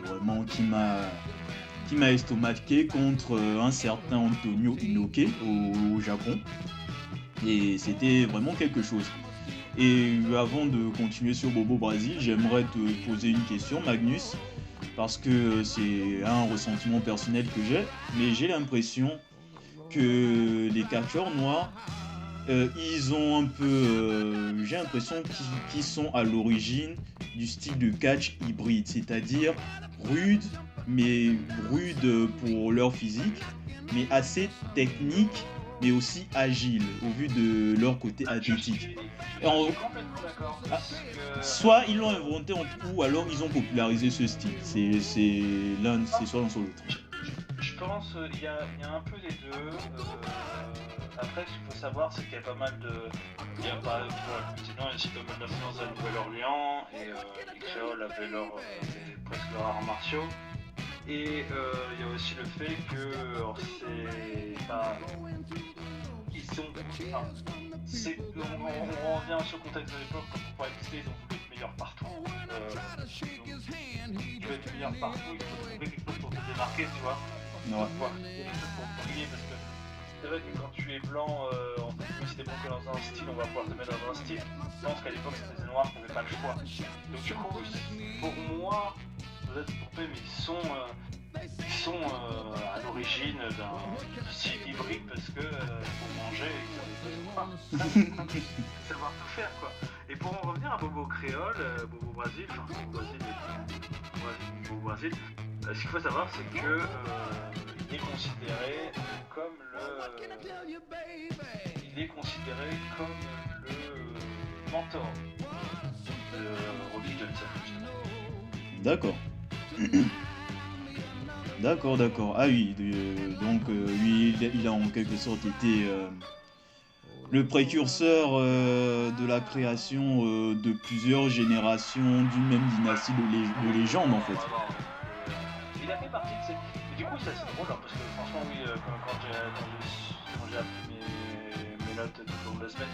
vraiment qui m'a estomaqué contre un certain Antonio Inoue au Japon. Et c'était vraiment quelque chose. Et avant de continuer sur Bobo Brasil, j'aimerais te poser une question, Magnus, parce que c'est un ressentiment personnel que j'ai, mais j'ai l'impression que les catcheurs noirs, ils ont un peu, j'ai l'impression qu'ils sont à l'origine du style de catch hybride, c'est-à-dire rude, mais rude pour leur physique, mais assez technique, mais aussi agile au vu de leur côté athlétique. Je suis complètement d'accord. Soit ils l'ont inventé ou alors ils ont popularisé ce style. C'est soit l'un soit l'autre. Je pense qu'il y a un peu des deux. Après, ce qu'il faut savoir, c'est qu'il y a pas mal de. Il y a pas. Sinon, il y a aussi pas mal d'influence de la Nouvelle-Orléans, et les créoles avaient presque leurs arts martiaux. Et il y a aussi le fait que c'est pas. Ils sont. Enfin, on revient sur le contexte de l'époque, quand on parlait de ils ont voulu être meilleurs partout. Donc, tu veux être meilleur partout, il faut trouver quelque chose pour te démarquer, tu vois. Ouais. Pour briller, parce que c'est vrai que quand tu es blanc, en fait, si t'es bon que dans un style, on va pouvoir te mettre dans un style. Je pense qu'à l'époque, c'était les noirs qui n'avaient pas le choix. Donc, du coup, pour moi, vous êtes trompé, mais ils sont à l'origine d'un style hybride, parce que pour manger, ils avaient besoin de savoir tout faire, quoi. Et pour en revenir à Bobo Créole, Bobo Brasil, Bobo Brasil, ce qu'il faut savoir, c'est que il est considéré comme le mentor de Robbie Johnson. D'accord. D'accord. Ah oui, donc lui, il a en quelque sorte été le précurseur de la création de plusieurs générations d'une même dynastie de légendes en fait. Il a fait partie de ces. Et du coup, ça c'est drôle, hein, parce que franchement, oui, quand j'ai appris mes notes tout au long de la semaine,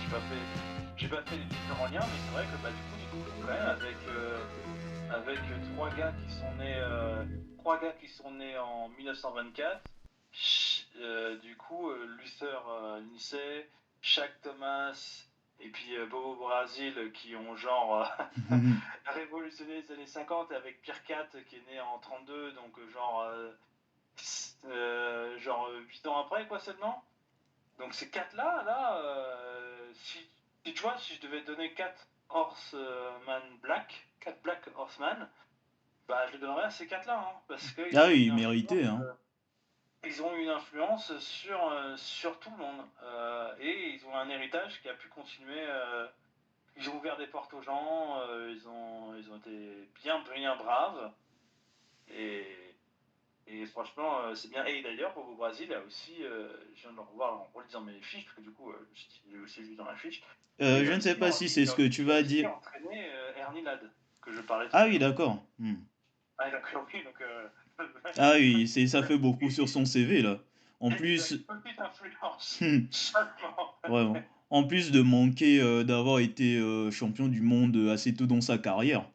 j'ai pas fait les différents liens, mais c'est vrai que bah, du coup, quand même avec trois gars qui sont nés en 1924. Du coup, Luther Lindsay, Shaq Thomas et puis Bobo Brazil qui ont genre révolutionné les années 50 avec Pierre Cat qui est né en 32, donc genre 8 ans après quoi seulement. Donc ces quatre là, si tu vois, si je devais donner 4 Horseman Black, 4 Black Horseman, bah je les donnerais à ces quatre là, hein, parce qu'ils Ah ont oui, une il influence, méritait, hein. sur tout le monde. Et ils ont un héritage qui a pu continuer. Ils ont ouvert des portes aux gens, ils ont été bien, bien braves. Et, et franchement, c'est bien. Et d'ailleurs, au Brésil, il y a aussi, je viens de le revoir en relisant mes fiches, parce que du coup, j'ai aussi vu dans ma fiche, mais Je ne sais pas si c'est ce que tu il a vas aussi dire. entraîné Ernie Ladd, que je parlais tout Ah à oui, l'heure. d'accord. Hmm. Ah, d'accord, oui, donc. Ah oui, ça fait beaucoup sur son CV là. En Il a plus, une petite influence, hmm, seulement. vraiment. En plus de manquer d'avoir été champion du monde assez tôt dans sa carrière,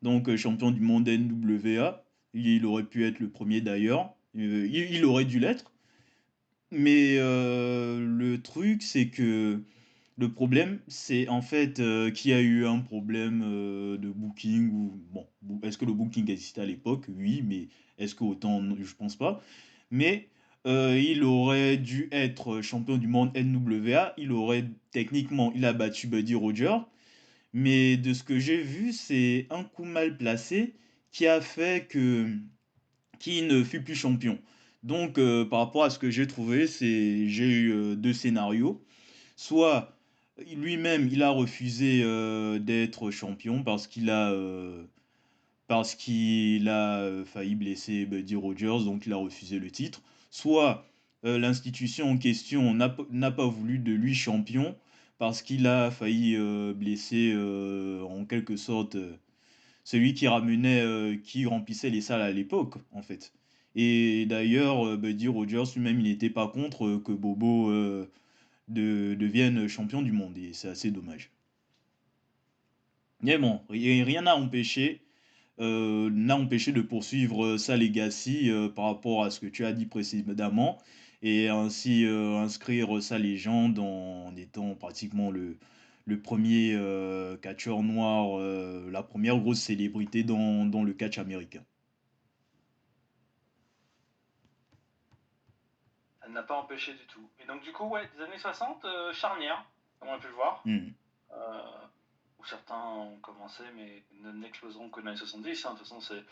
donc champion du monde NWA, il aurait pu être le premier d'ailleurs, il aurait dû l'être, mais le truc c'est que le problème c'est en fait qu'il y a eu un problème de booking, ou bon, est-ce que le booking existait à l'époque? Oui, mais est-ce que autant, je pense pas. Mais il aurait dû être champion du monde NWA, il a battu Buddy Rogers, mais de ce que j'ai vu, c'est un coup mal placé qui a fait que qu'il ne fut plus champion. Donc par rapport à ce que j'ai trouvé, j'ai eu deux scénarios. Soit lui-même, il a refusé d'être champion parce qu'il a failli blesser Buddy Rogers, donc il a refusé le titre. Soit l'institution en question n'a pas voulu de lui champion parce qu'il a failli blesser en quelque sorte celui qui ramenait, qui remplissait les salles à l'époque, en fait. Et d'ailleurs, Buddy Rogers lui-même, il n'était pas contre que Bobo devienne champion du monde, et c'est assez dommage. Mais bon, rien n'a empêché de poursuivre sa legacy par rapport à ce que tu as dit précédemment et ainsi inscrire sa légende en étant pratiquement le premier catcheur noir, la première grosse célébrité dans le catch américain. Ça ne l'a pas empêché du tout. Et donc, du coup, ouais, des années 60, charnière, comme on a pu le voir, Hmm. euh, où certains ont commencé, mais n'écloseront que dans les 70. Hein. De toute façon, c'est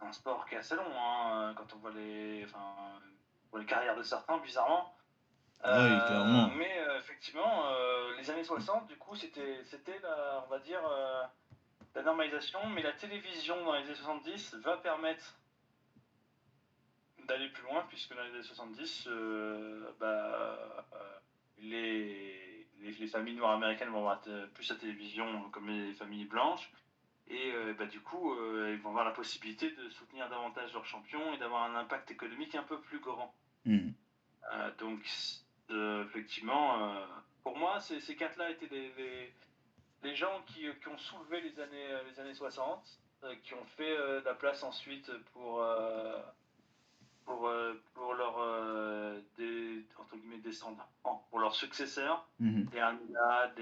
un sport qui est assez long, hein, quand on voit les carrières de certains, bizarrement. Ah oui, clairement. Mais effectivement, les années 60, du coup, c'était on va dire, la normalisation, mais la télévision dans les années 70 va permettre d'aller plus loin, puisque dans les années 70, les familles noires américaines vont avoir plus la télévision comme les familles blanches, et du coup, ils vont avoir la possibilité de soutenir davantage leurs champions et d'avoir un impact économique un peu plus grand. Hmm. Donc, effectivement, pour moi, ces quatre-là étaient les gens qui ont soulevé les années 60, qui ont fait de la place ensuite pour leurs entre guillemets descendants, pour leurs successeurs, Mhm. des Anila,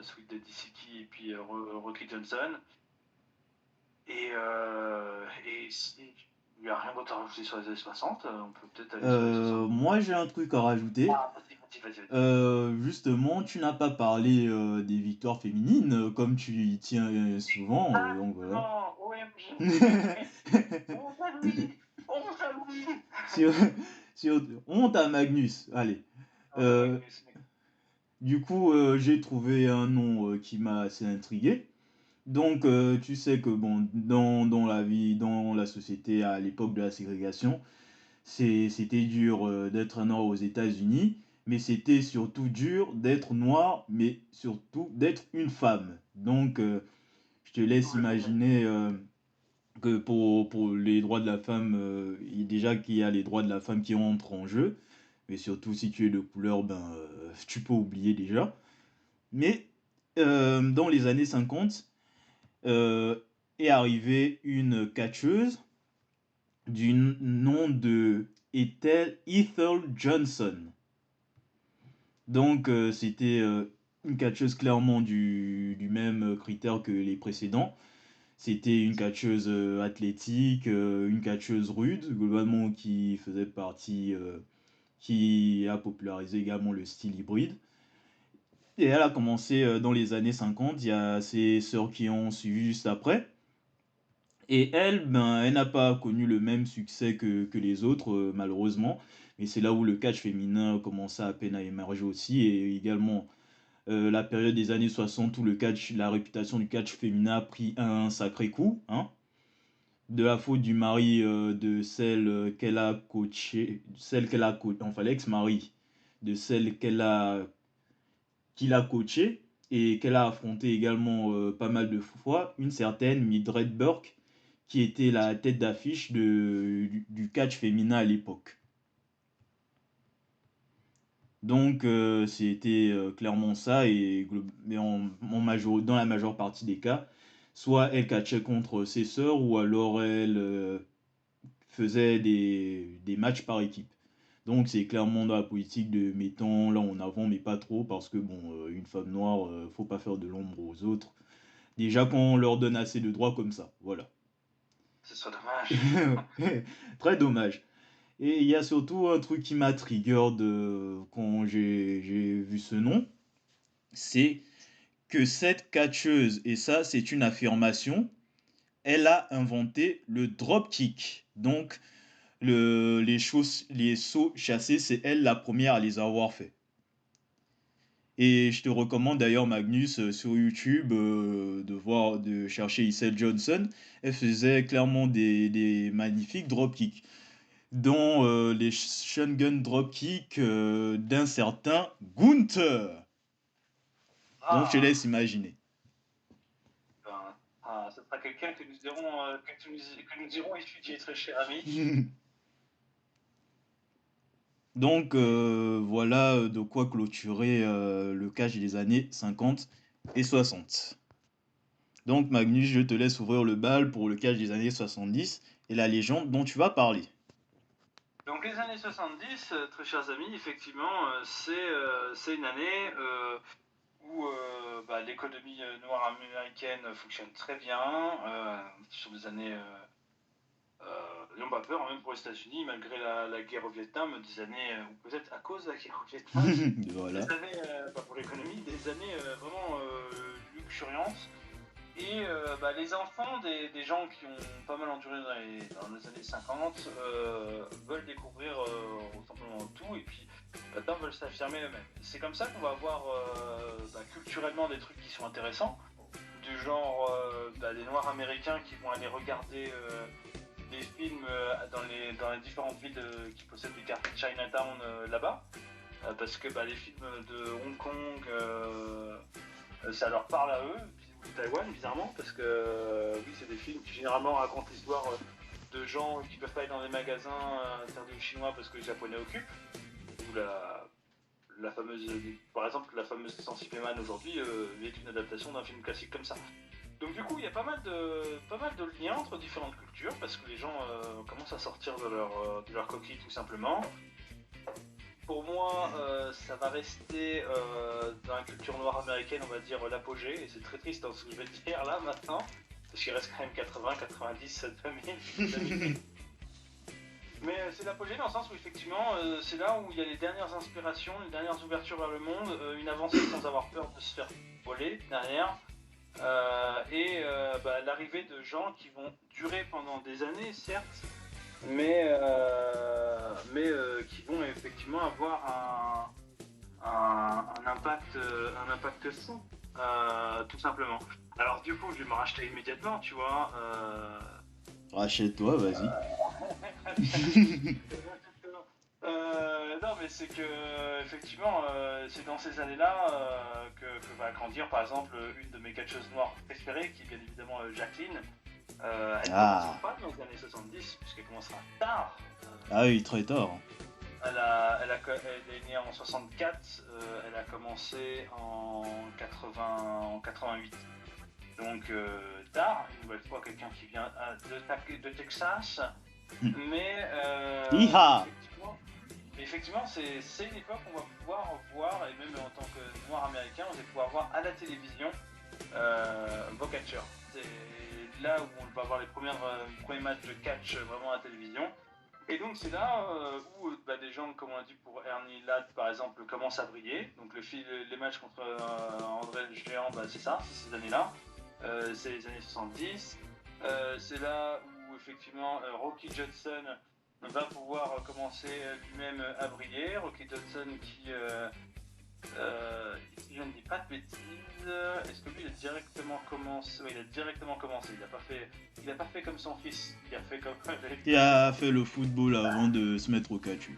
Sweet Daddy Siki et puis Rocky Johnson. Et si il n'y a rien d'autre à rajouter sur les années 60, on peut peut-être aller sur les 70. Moi, j'ai un truc à rajouter. Ah, vas-y. Justement, tu n'as pas parlé des victoires féminines, comme tu y tiens souvent, Ah, donc voilà. non, OMG. Honte à lui. Honte à lui. Sur, honte à Magnus, allez. Honte à Euh, Magnus. du coup, j'ai trouvé un nom qui m'a assez intrigué. Donc, tu sais que bon, dans la vie, dans la société à l'époque de la ségrégation, c'était dur d'être un noir aux États-Unis, mais c'était surtout dur d'être noir, mais surtout d'être une femme. Donc, je te laisse Double peine. imaginer que pour les droits de la femme, déjà qu'il y a les droits de la femme qui entrent en jeu, mais surtout si tu es de couleur, ben, tu peux oublier déjà. Mais dans les années 50, euh, est arrivée une catcheuse du nom de Ethel Johnson. Donc c'était une catcheuse clairement du même critère que les précédents. C'était une catcheuse athlétique, une catcheuse rude, globalement qui faisait partie, qui a popularisé également le style hybride. Et elle a commencé dans les années 50, il y a ses sœurs qui ont suivi juste après. Et elle, ben, elle n'a pas connu le même succès que les autres, malheureusement. Mais c'est là où le catch féminin commençait à peine à émerger aussi. Et également la période des années 60 où le catch, la réputation du catch féminin a pris un sacré coup, hein, de la faute du mari de celle qu'elle a coachée, celle qu'elle a coachée, enfin l'ex-mari de celle qu'il a coachée et qu'elle a affronté également pas mal de fois, une certaine Mildred Burke, qui était la tête d'affiche du catch féminin à l'époque. Donc c'était clairement ça, mais dans la majeure partie des cas, soit elle catchait contre ses sœurs, ou alors elle faisait des matchs par équipe. Donc c'est clairement dans la politique de mettons là en avant, mais pas trop, parce que bon, une femme noire, faut pas faire de l'ombre aux autres. Déjà qu'on leur donne assez de droits comme ça, voilà. Ce serait dommage. Très dommage. Et il y a surtout un truc qui m'a trigger quand j'ai vu ce nom, c'est que cette catcheuse, et ça c'est une affirmation, elle a inventé le dropkick. Donc les sauts chassés, c'est elle la première à les avoir fait. Et je te recommande d'ailleurs, Magnus, sur YouTube, de chercher Issel Johnson. Elle faisait clairement des magnifiques dropkicks, dont les Shungun dropkicks d'un certain Gunther. Donc je te Ah, laisse imaginer. ben, ce sera quelqu'un que nous irons, que nous irons étudier, très cher ami. Donc voilà de quoi clôturer le catch des années 50 et 60. Donc Magnus, je te laisse ouvrir le bal pour le catch des années 70 et la légende dont tu vas parler. Donc les années 70, très chers amis, effectivement, c'est une année où bah, l'économie noire américaine fonctionne très bien. Ce sont des années, n'ayons pas peur, hein, même pour les États-Unis, malgré la guerre au Vietnam, des années, ou peut-être à cause de la guerre au Vietnam, Voilà. des années, pas pour l'économie, des années vraiment luxuriantes. Et bah, les enfants des gens qui ont pas mal enduré dans les années 50 veulent découvrir simplement tout et puis maintenant veulent s'affirmer eux-mêmes. C'est comme ça qu'on va avoir bah, culturellement des trucs qui sont intéressants, du genre bah, des Noirs américains qui vont aller regarder des films dans les différentes villes qui possèdent des quartiers de Chinatown là-bas, parce que bah, les films de Hong Kong, ça leur parle à eux, ou de Taïwan bizarrement, parce que oui, c'est des films qui généralement racontent l'histoire de gens qui peuvent pas aller dans des magasins interdits aux Chinois parce que les Japonais occupent, ou la fameuse, par exemple, la fameuse Sensible Man aujourd'hui est une adaptation d'un film classique comme ça. Donc du coup, il y a pas mal de liens entre différentes cultures parce que les gens commencent à sortir de leur coquille tout simplement. Pour moi, ça va rester dans la culture noire américaine, on va dire l'apogée, et c'est très triste dans ce que je vais dire là maintenant, parce qu'il reste quand même 80, 90, 2000, 2000. Mais c'est l'apogée dans le sens où effectivement, c'est là où il y a les dernières inspirations, les dernières ouvertures vers le monde, une avancée sans avoir peur de se faire voler derrière. Bah, l'arrivée de gens qui vont durer pendant des années, certes, mais qui vont effectivement avoir un impact fou, tout simplement. Alors du coup, je vais me racheter immédiatement, tu vois. Rachète-toi, vas-y. Non, mais c'est que effectivement, c'est dans ces années-là que va grandir, par exemple, une de mes catcheuses noires préférées, qui est bien évidemment Jacqueline. Elle ne commencera Ah, pas dans les années 70, puisqu'elle commencera tard. ah oui, très tard. Elle est née en 64, elle a commencé en 88. Donc tard, une nouvelle fois quelqu'un qui vient de Texas, mais Iha! effectivement, effectivement, c'est une époque où on va pouvoir voir, et même en tant que noir américain, on va pouvoir voir à la télévision vos catcheurs. C'est là où on va voir les premiers matchs de catch vraiment à la télévision. Et donc c'est là où des gens, comme on a dit pour Ernie Ladd par exemple, commencent à briller. Donc les matchs contre André le Géant, c'est ça, c'est ces années-là. C'est les années 70. C'est là où effectivement Rocky Johnson va pouvoir commencer lui-même à briller. Rocky Johnson si je ne dis pas de bêtises, est-ce que lui il a directement commencé? Oui, il a directement commencé. Il a pas fait comme son fils. Il a fait comme Qui a fait le football avant de se mettre au catch.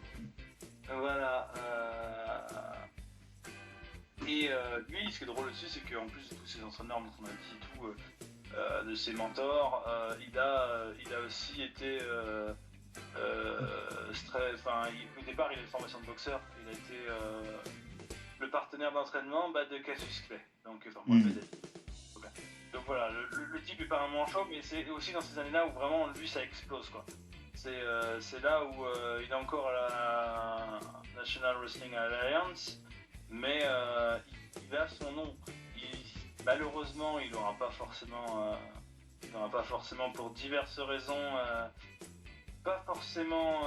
voilà. Et lui, ce qui est drôle aussi, c'est qu'en plus de tous ses entraîneurs dont on a dit tout, de ses mentors, il a aussi été au départ, il a une formation de boxeur. Il a été le partenaire d'entraînement de Cassius Clay. Donc, donc voilà, le type est pas un manchot, mais c'est aussi dans ces années-là où vraiment lui ça explose quoi. C'est là où il est encore à la National Wrestling Alliance, mais il a son nom. Malheureusement, il n'aura pas forcément pour diverses raisons, pas forcément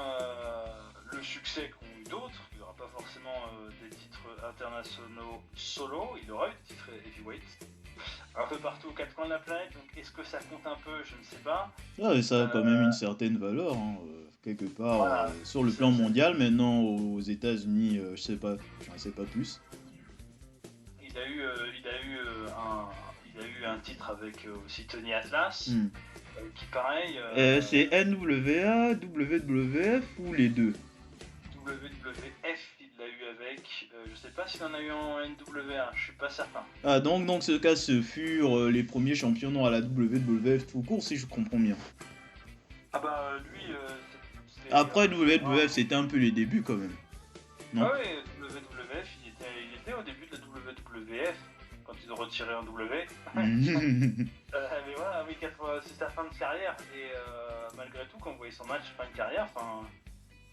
le succès qu'ont eu d'autres. Il n'aura pas forcément des titres internationaux solo. Il aura eu des titres heavyweight un peu partout aux quatre coins de la planète. Donc est-ce que ça compte un peu? Je ne sais pas. Ah, et ça a quand même une certaine valeur, hein, quelque part, Voilà, sur le plan mondial. Maintenant, aux États-Unis, je sais pas, j'en sais pas plus. Il a eu un titre avec aussi Tony Atlas, qui pareil. C'est NWA, WWF ou les deux? WWF, il l'a eu avec. Je sais pas s'il en a eu en NWA, je suis pas certain. Ah, donc dans ce cas, ce furent les premiers champions à la WWF tout court, si je comprends bien. Ah lui, Après WWF, c'était un peu les débuts quand même, non? Ah oui, WWF, il était au début de la WWF, quand ils ont retiré un W. Mais voilà, oui, c'est sa fin de carrière, et malgré tout, quand vous voyez son match fin de carrière,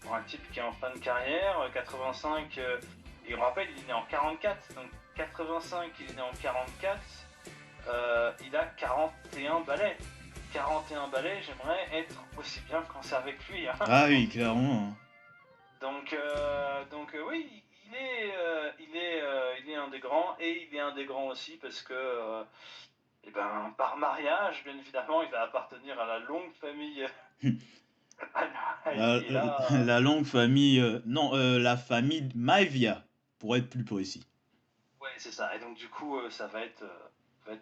pour un type qui est en fin de carrière, 85, et on rappelle, il est né en 44, donc 85, il est né en 44, il a 41 balais. 41 balais, j'aimerais être aussi bien conservé que lui. Hein. Ah oui, clairement. Donc oui, il est un des grands, et il est un des grands aussi parce que, par mariage, bien évidemment, il va appartenir à la longue famille. La longue famille, non, la famille Maivia, pour être plus précis. Ouais, c'est ça. Et donc du coup, ça va être,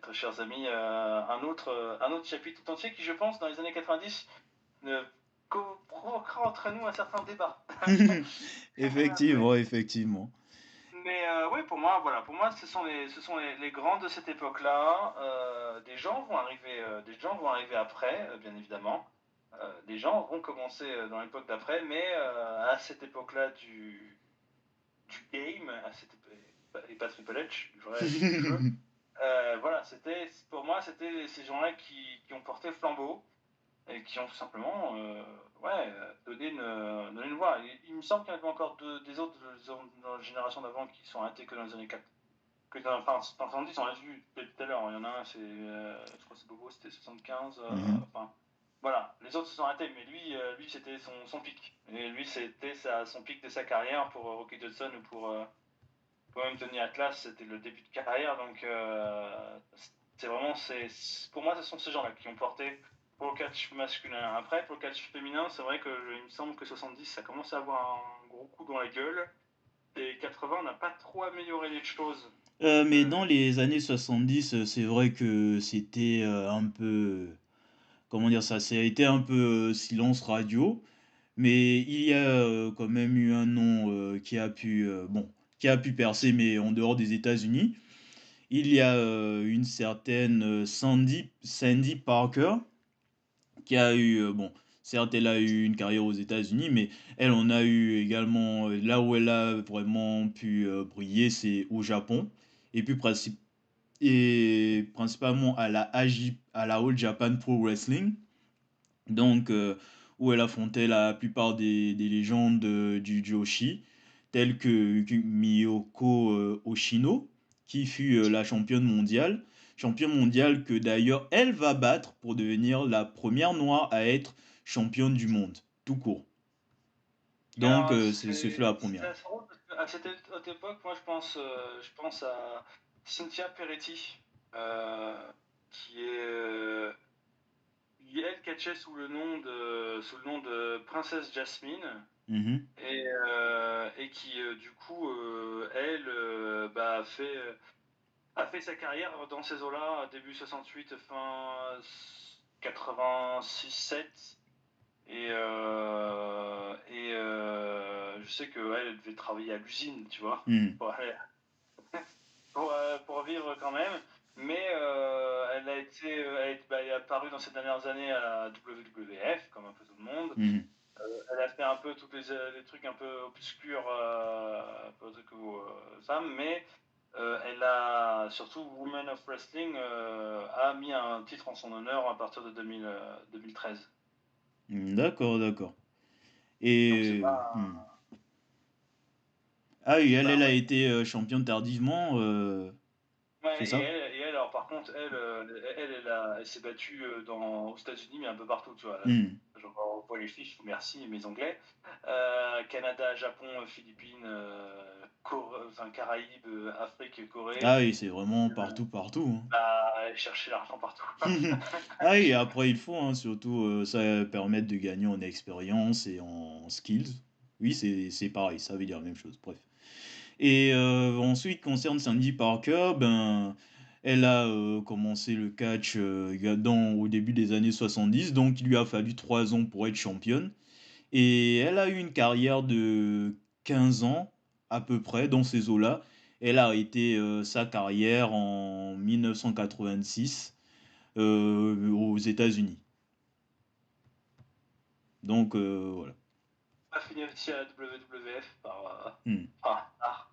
très chers amis, un autre chapitre tout entier qui, je pense, dans les années 90, provoquera entre nous un certain débat. Effectivement, effectivement. Mais oui, pour moi, ce sont les grands de cette époque-là. Des gens vont arriver après, bien évidemment. Des gens vont commencer dans l'époque d'après, mais à cette époque-là du game, et pas Triple H, du vrai du jeu. Voilà, pour moi, c'était ces gens-là qui ont porté le flambeau et qui ont tout simplement donné une voix. Il me semble qu'il y en avait encore des autres dans la génération d'avant qui sont arrêtés que dans les années 4. Enfin, 70, on l'a vu tout à l'heure. Il y en a un, je crois que c'est Bobo, c'était 75. Voilà, les autres se sont arrêtés, mais lui c'était son pic. Et lui, c'était son pic de sa carrière pour Rocky Johnson ou pour même Tony Atlas, c'était le début de carrière. Donc, pour moi, ce sont ces gens-là qui ont porté pour le catch masculin. Après, pour le catch féminin, c'est vrai qu'il me semble que 70, ça commence à avoir un gros coup dans la gueule. Et 80, on n'a pas trop amélioré les choses. Mais dans les années 70, c'est vrai que c'était un peu, comment dire ça, ça a été un peu silence radio, mais il y a quand même eu un nom qui a pu percer, mais en dehors des États-Unis. Il y a une certaine Sandy Parker qui a eu, certes, elle a eu une carrière aux États-Unis, mais elle en a eu également, là où elle a vraiment pu briller, c'est au Japon. Et puis, principalement à la All Japan Pro Wrestling. Donc, où elle affrontait la plupart des légendes du Joshi, telles que Miyoko Oshino, qui fut la championne mondiale que d'ailleurs elle va battre pour devenir la première noire à être championne du monde, tout court. Donc Alors, ce fut la c'est première. assez drôle parce qu'à cette époque, moi je pense à Cynthia Peretti, qui est qui elle catchait sous le nom de Princesse Jasmine Mhm, et qui du coup elle a fait sa carrière dans ces eaux-là, début 68, fin 86-7. Je sais qu'elle elle devait travailler à l'usine, tu vois, mhm, pour, aller- pour vivre quand même. Mais elle est apparue dans ces dernières années à la WWF, comme un peu tout le monde. mhm. Elle a fait un peu tous les trucs un peu obscurs pour trucs aux femmes, mais elle a, surtout Women of Wrestling, a mis un titre en son honneur à partir de 2013. D'accord, d'accord. Donc Et ah oui, c'est elle, pas elle a un été championne tardivement, c'est Ouais, ça? alors par contre, elle s'est battue aux États-Unis, mais un peu partout, tu vois. Là, Hmm. je revois les fiches, merci, mes Anglais. Canada, Japon, Philippines, enfin, Caraïbes, Afrique, Corée. Ah oui, c'est vraiment partout, partout, Bah, elle cherchait l'argent partout. hein. Ah oui, après il faut, hein, surtout ça permet de gagner en expérience et en skills. Oui, c'est pareil, ça veut dire la même chose, bref. Et ensuite, concerne Sandy Parker, ben, elle a commencé le catch au début des années 70, donc il lui a fallu 3 ans pour être championne. Et elle a eu une carrière de 15 ans, à peu près, dans ces eaux-là. Elle a arrêté sa carrière en 1986 aux États-Unis. Donc, voilà. Elle a fini aussi à la WWF Hmm. par hasard.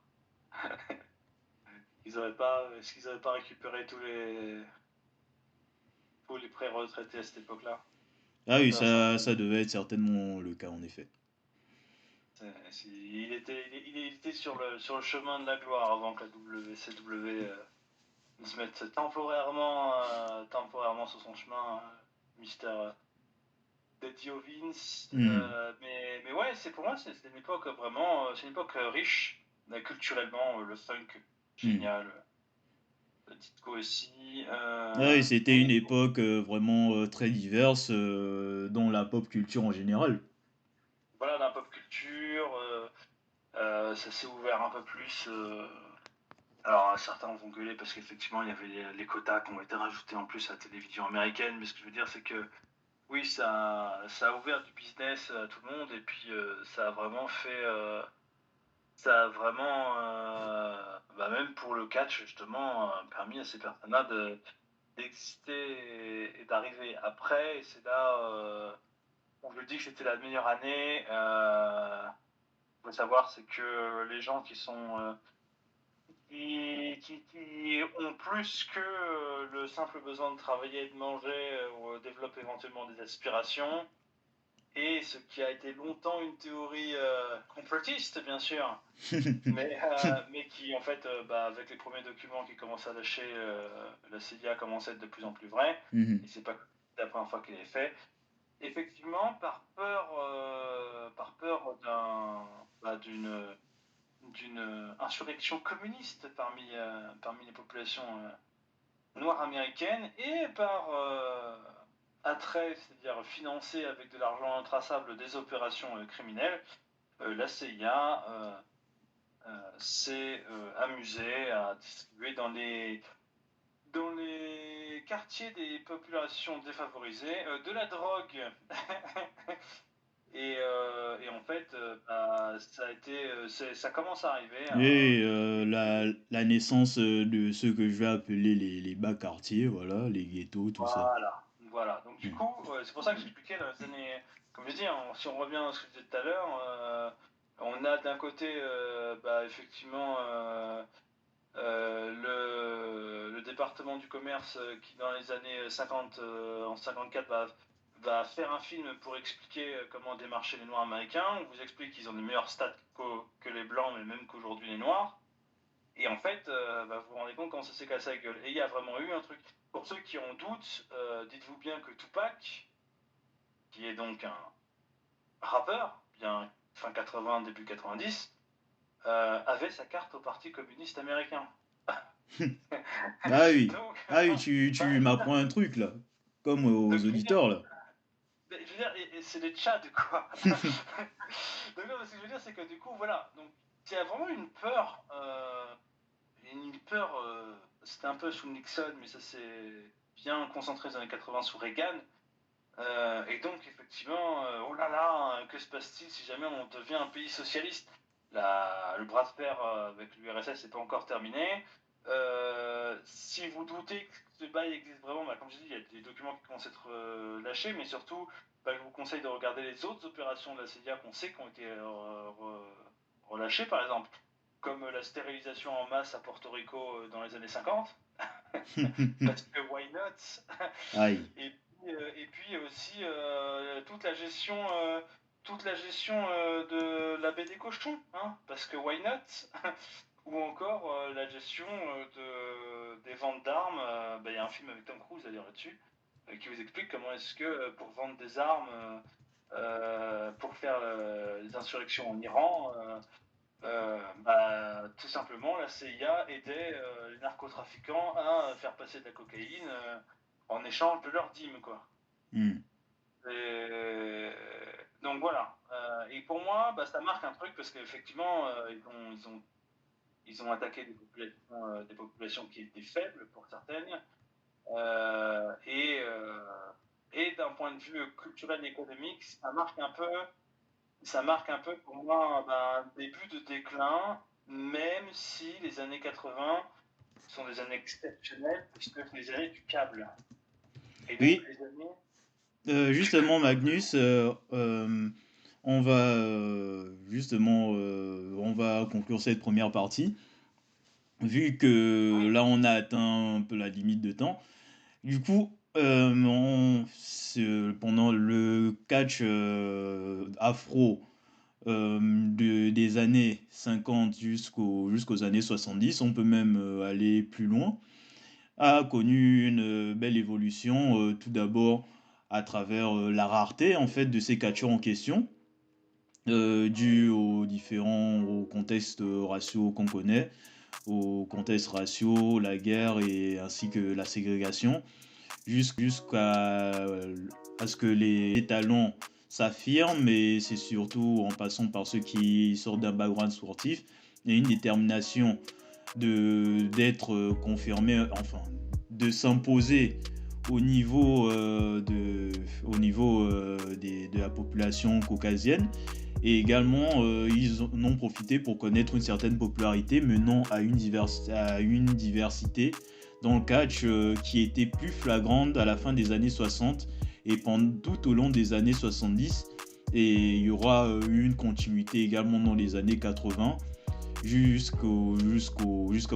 Est-ce qu'ils n'auraient pas récupéré tous les pré-retraités à cette époque-là? Ah C'est oui, intéressant. ça devait être certainement le cas, en effet. Il était sur le chemin de la gloire avant que la WCW se mette temporairement sur son chemin, Mister Daddy Vince. Hmm. Mais ouais, pour moi, c'est une époque vraiment, c'est une époque riche, culturellement, le funk, Hmm. génial, le disco aussi. Ah oui, c'était une Et époque vraiment très diverse dans la pop culture en général. voilà, dans la pop culture, ça s'est ouvert un peu plus. Alors, certains vont gueuler parce qu'effectivement, il y avait les quotas qui ont été rajoutés en plus à la télévision américaine. Mais ce que je veux dire, c'est que oui, ça a ouvert du business à tout le monde et puis ça a vraiment, même pour le catch, justement, permis à ces personnes-là d'exister et d'arriver après. Et c'est là où je dis que c'était la meilleure année. Faut savoir, c'est que les gens qui ont plus que le simple besoin de travailler et de manger ou développent éventuellement des aspirations. Et ce qui a été longtemps une théorie complotiste, bien sûr, mais qui, en fait, avec les premiers documents qui commencent à lâcher, la CIA commence à être de plus en plus vraie, et Mhm. c'est pas la première fois qu'elle est fait. Effectivement, par peur d'une insurrection communiste parmi les populations noires américaines et par attrait, c'est-à-dire financer avec de l'argent intraçable des opérations criminelles, la CIA s'est amusée à distribuer dans les quartiers des populations défavorisées de la drogue. Et en fait, ça commence à arriver. Et la naissance de ce que je vais appeler les bas quartiers, voilà, les ghettos, tout ça. Voilà, voilà. Donc du Hmm. coup, c'est pour ça que j'expliquais dans les années, comme je dis, si on revient à ce que je disais tout à l'heure, on a d'un côté, effectivement, le département du commerce qui dans les années 50, en 54, va faire un film pour expliquer comment démarcher les Noirs américains. On vous explique qu'ils ont des meilleurs stats que les Blancs, mais même qu'aujourd'hui les Noirs. Et en fait, vous vous rendez compte comment ça s'est cassé la gueule. Et il y a vraiment eu un truc. Pour ceux qui ont doute, dites-vous bien que Tupac, qui est donc un rappeur, bien fin 80, début 90, avait sa carte au Parti communiste américain. Ah oui, Donc, ah oui, tu m'apprends un truc là, comme aux donc, je veux dire, auditeurs là. et c'est des Tchads, quoi. Donc, non, ce que je veux dire, c'est que du coup, voilà. Donc, il y a vraiment une peur. C'était un peu sous Nixon, mais ça s'est bien concentré dans les années 80 sous Reagan. Et donc, effectivement, oh là là, que se passe-t-il si jamais on devient un pays socialiste? Le bras de fer avec l'URSS n'est pas encore terminé. Si vous doutez que ce bail existe vraiment, comme je dis, il y a des documents qui commencent à être lâchés, mais surtout, je vous conseille de regarder les autres opérations de la CIA qu'on sait qui ont été relâchées, par exemple, comme la stérilisation en masse à Porto Rico dans les années 50, parce que why not? Aïe. Et puis aussi toute la gestion de la baie des cochons, hein, parce que why not? Ou encore la gestion des ventes d'armes. Il y a un film avec Tom Cruise d'ailleurs là-dessus, qui vous explique comment est-ce que pour vendre des armes, pour faire les insurrections en Iran, tout simplement la CIA aidait les narcotrafiquants à faire passer de la cocaïne en échange de leurs dîmes, quoi. Hmm. Donc voilà. Et pour moi, ça marque un truc parce qu'effectivement, ils ont attaqué des populations qui étaient faibles pour certaines. Et d'un point de vue culturel et économique, ça marque un peu pour moi un début de déclin, même si les années 80 sont des années exceptionnelles, puisque c'est les années du câble. Et donc, Oui, les années... justement Magnus, on va on va conclure cette première partie, vu que Oui, là on a atteint un peu la limite de temps. Du coup, pendant le catch afro des années 50 jusqu'aux années 70, on peut même aller plus loin, a connu une belle évolution, tout d'abord à travers la rareté en fait de ces catcheurs en question, dû aux contextes raciaux qu'on connaît, aux contextes raciaux, la guerre et ainsi que la ségrégation, jusqu'à à ce que les talents s'affirment, mais c'est surtout en passant par ceux qui sortent d'un background sportif et une détermination d'être confirmé, enfin de s'imposer au niveau, de la population caucasienne. Et également, ils en ont profité pour connaître une certaine popularité, menant à une diversité dans le catch qui était plus flagrante à la fin des années 60 et tout au long des années 70. Et il y aura eu une continuité également dans les années 80 jusqu'à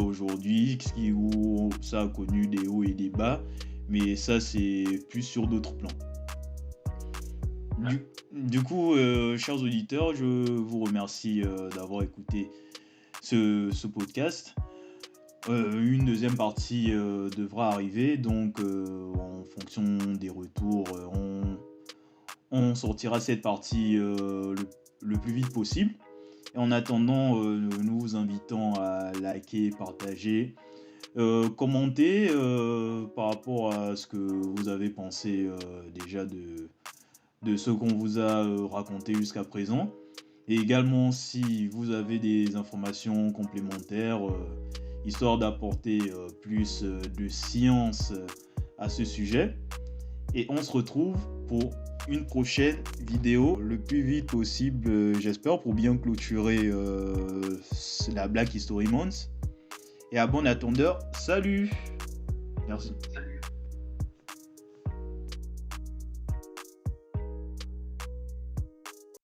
aujourd'hui, où ça a connu des hauts et des bas, mais ça c'est plus sur d'autres plans. Du coup, chers auditeurs, je vous remercie d'avoir écouté ce podcast. Une deuxième partie devra arriver, donc en fonction des retours, on sortira cette partie le plus vite possible. Et en attendant, nous vous invitons à liker, partager, commenter par rapport à ce que vous avez pensé déjà de ce qu'on vous a raconté jusqu'à présent. Et également, si vous avez des informations complémentaires, histoire d'apporter plus de science à ce sujet. Et on se retrouve pour une prochaine vidéo le plus vite possible, j'espère, pour bien clôturer la Black History Month. Et à bon attendeur, salut! Merci. Salut.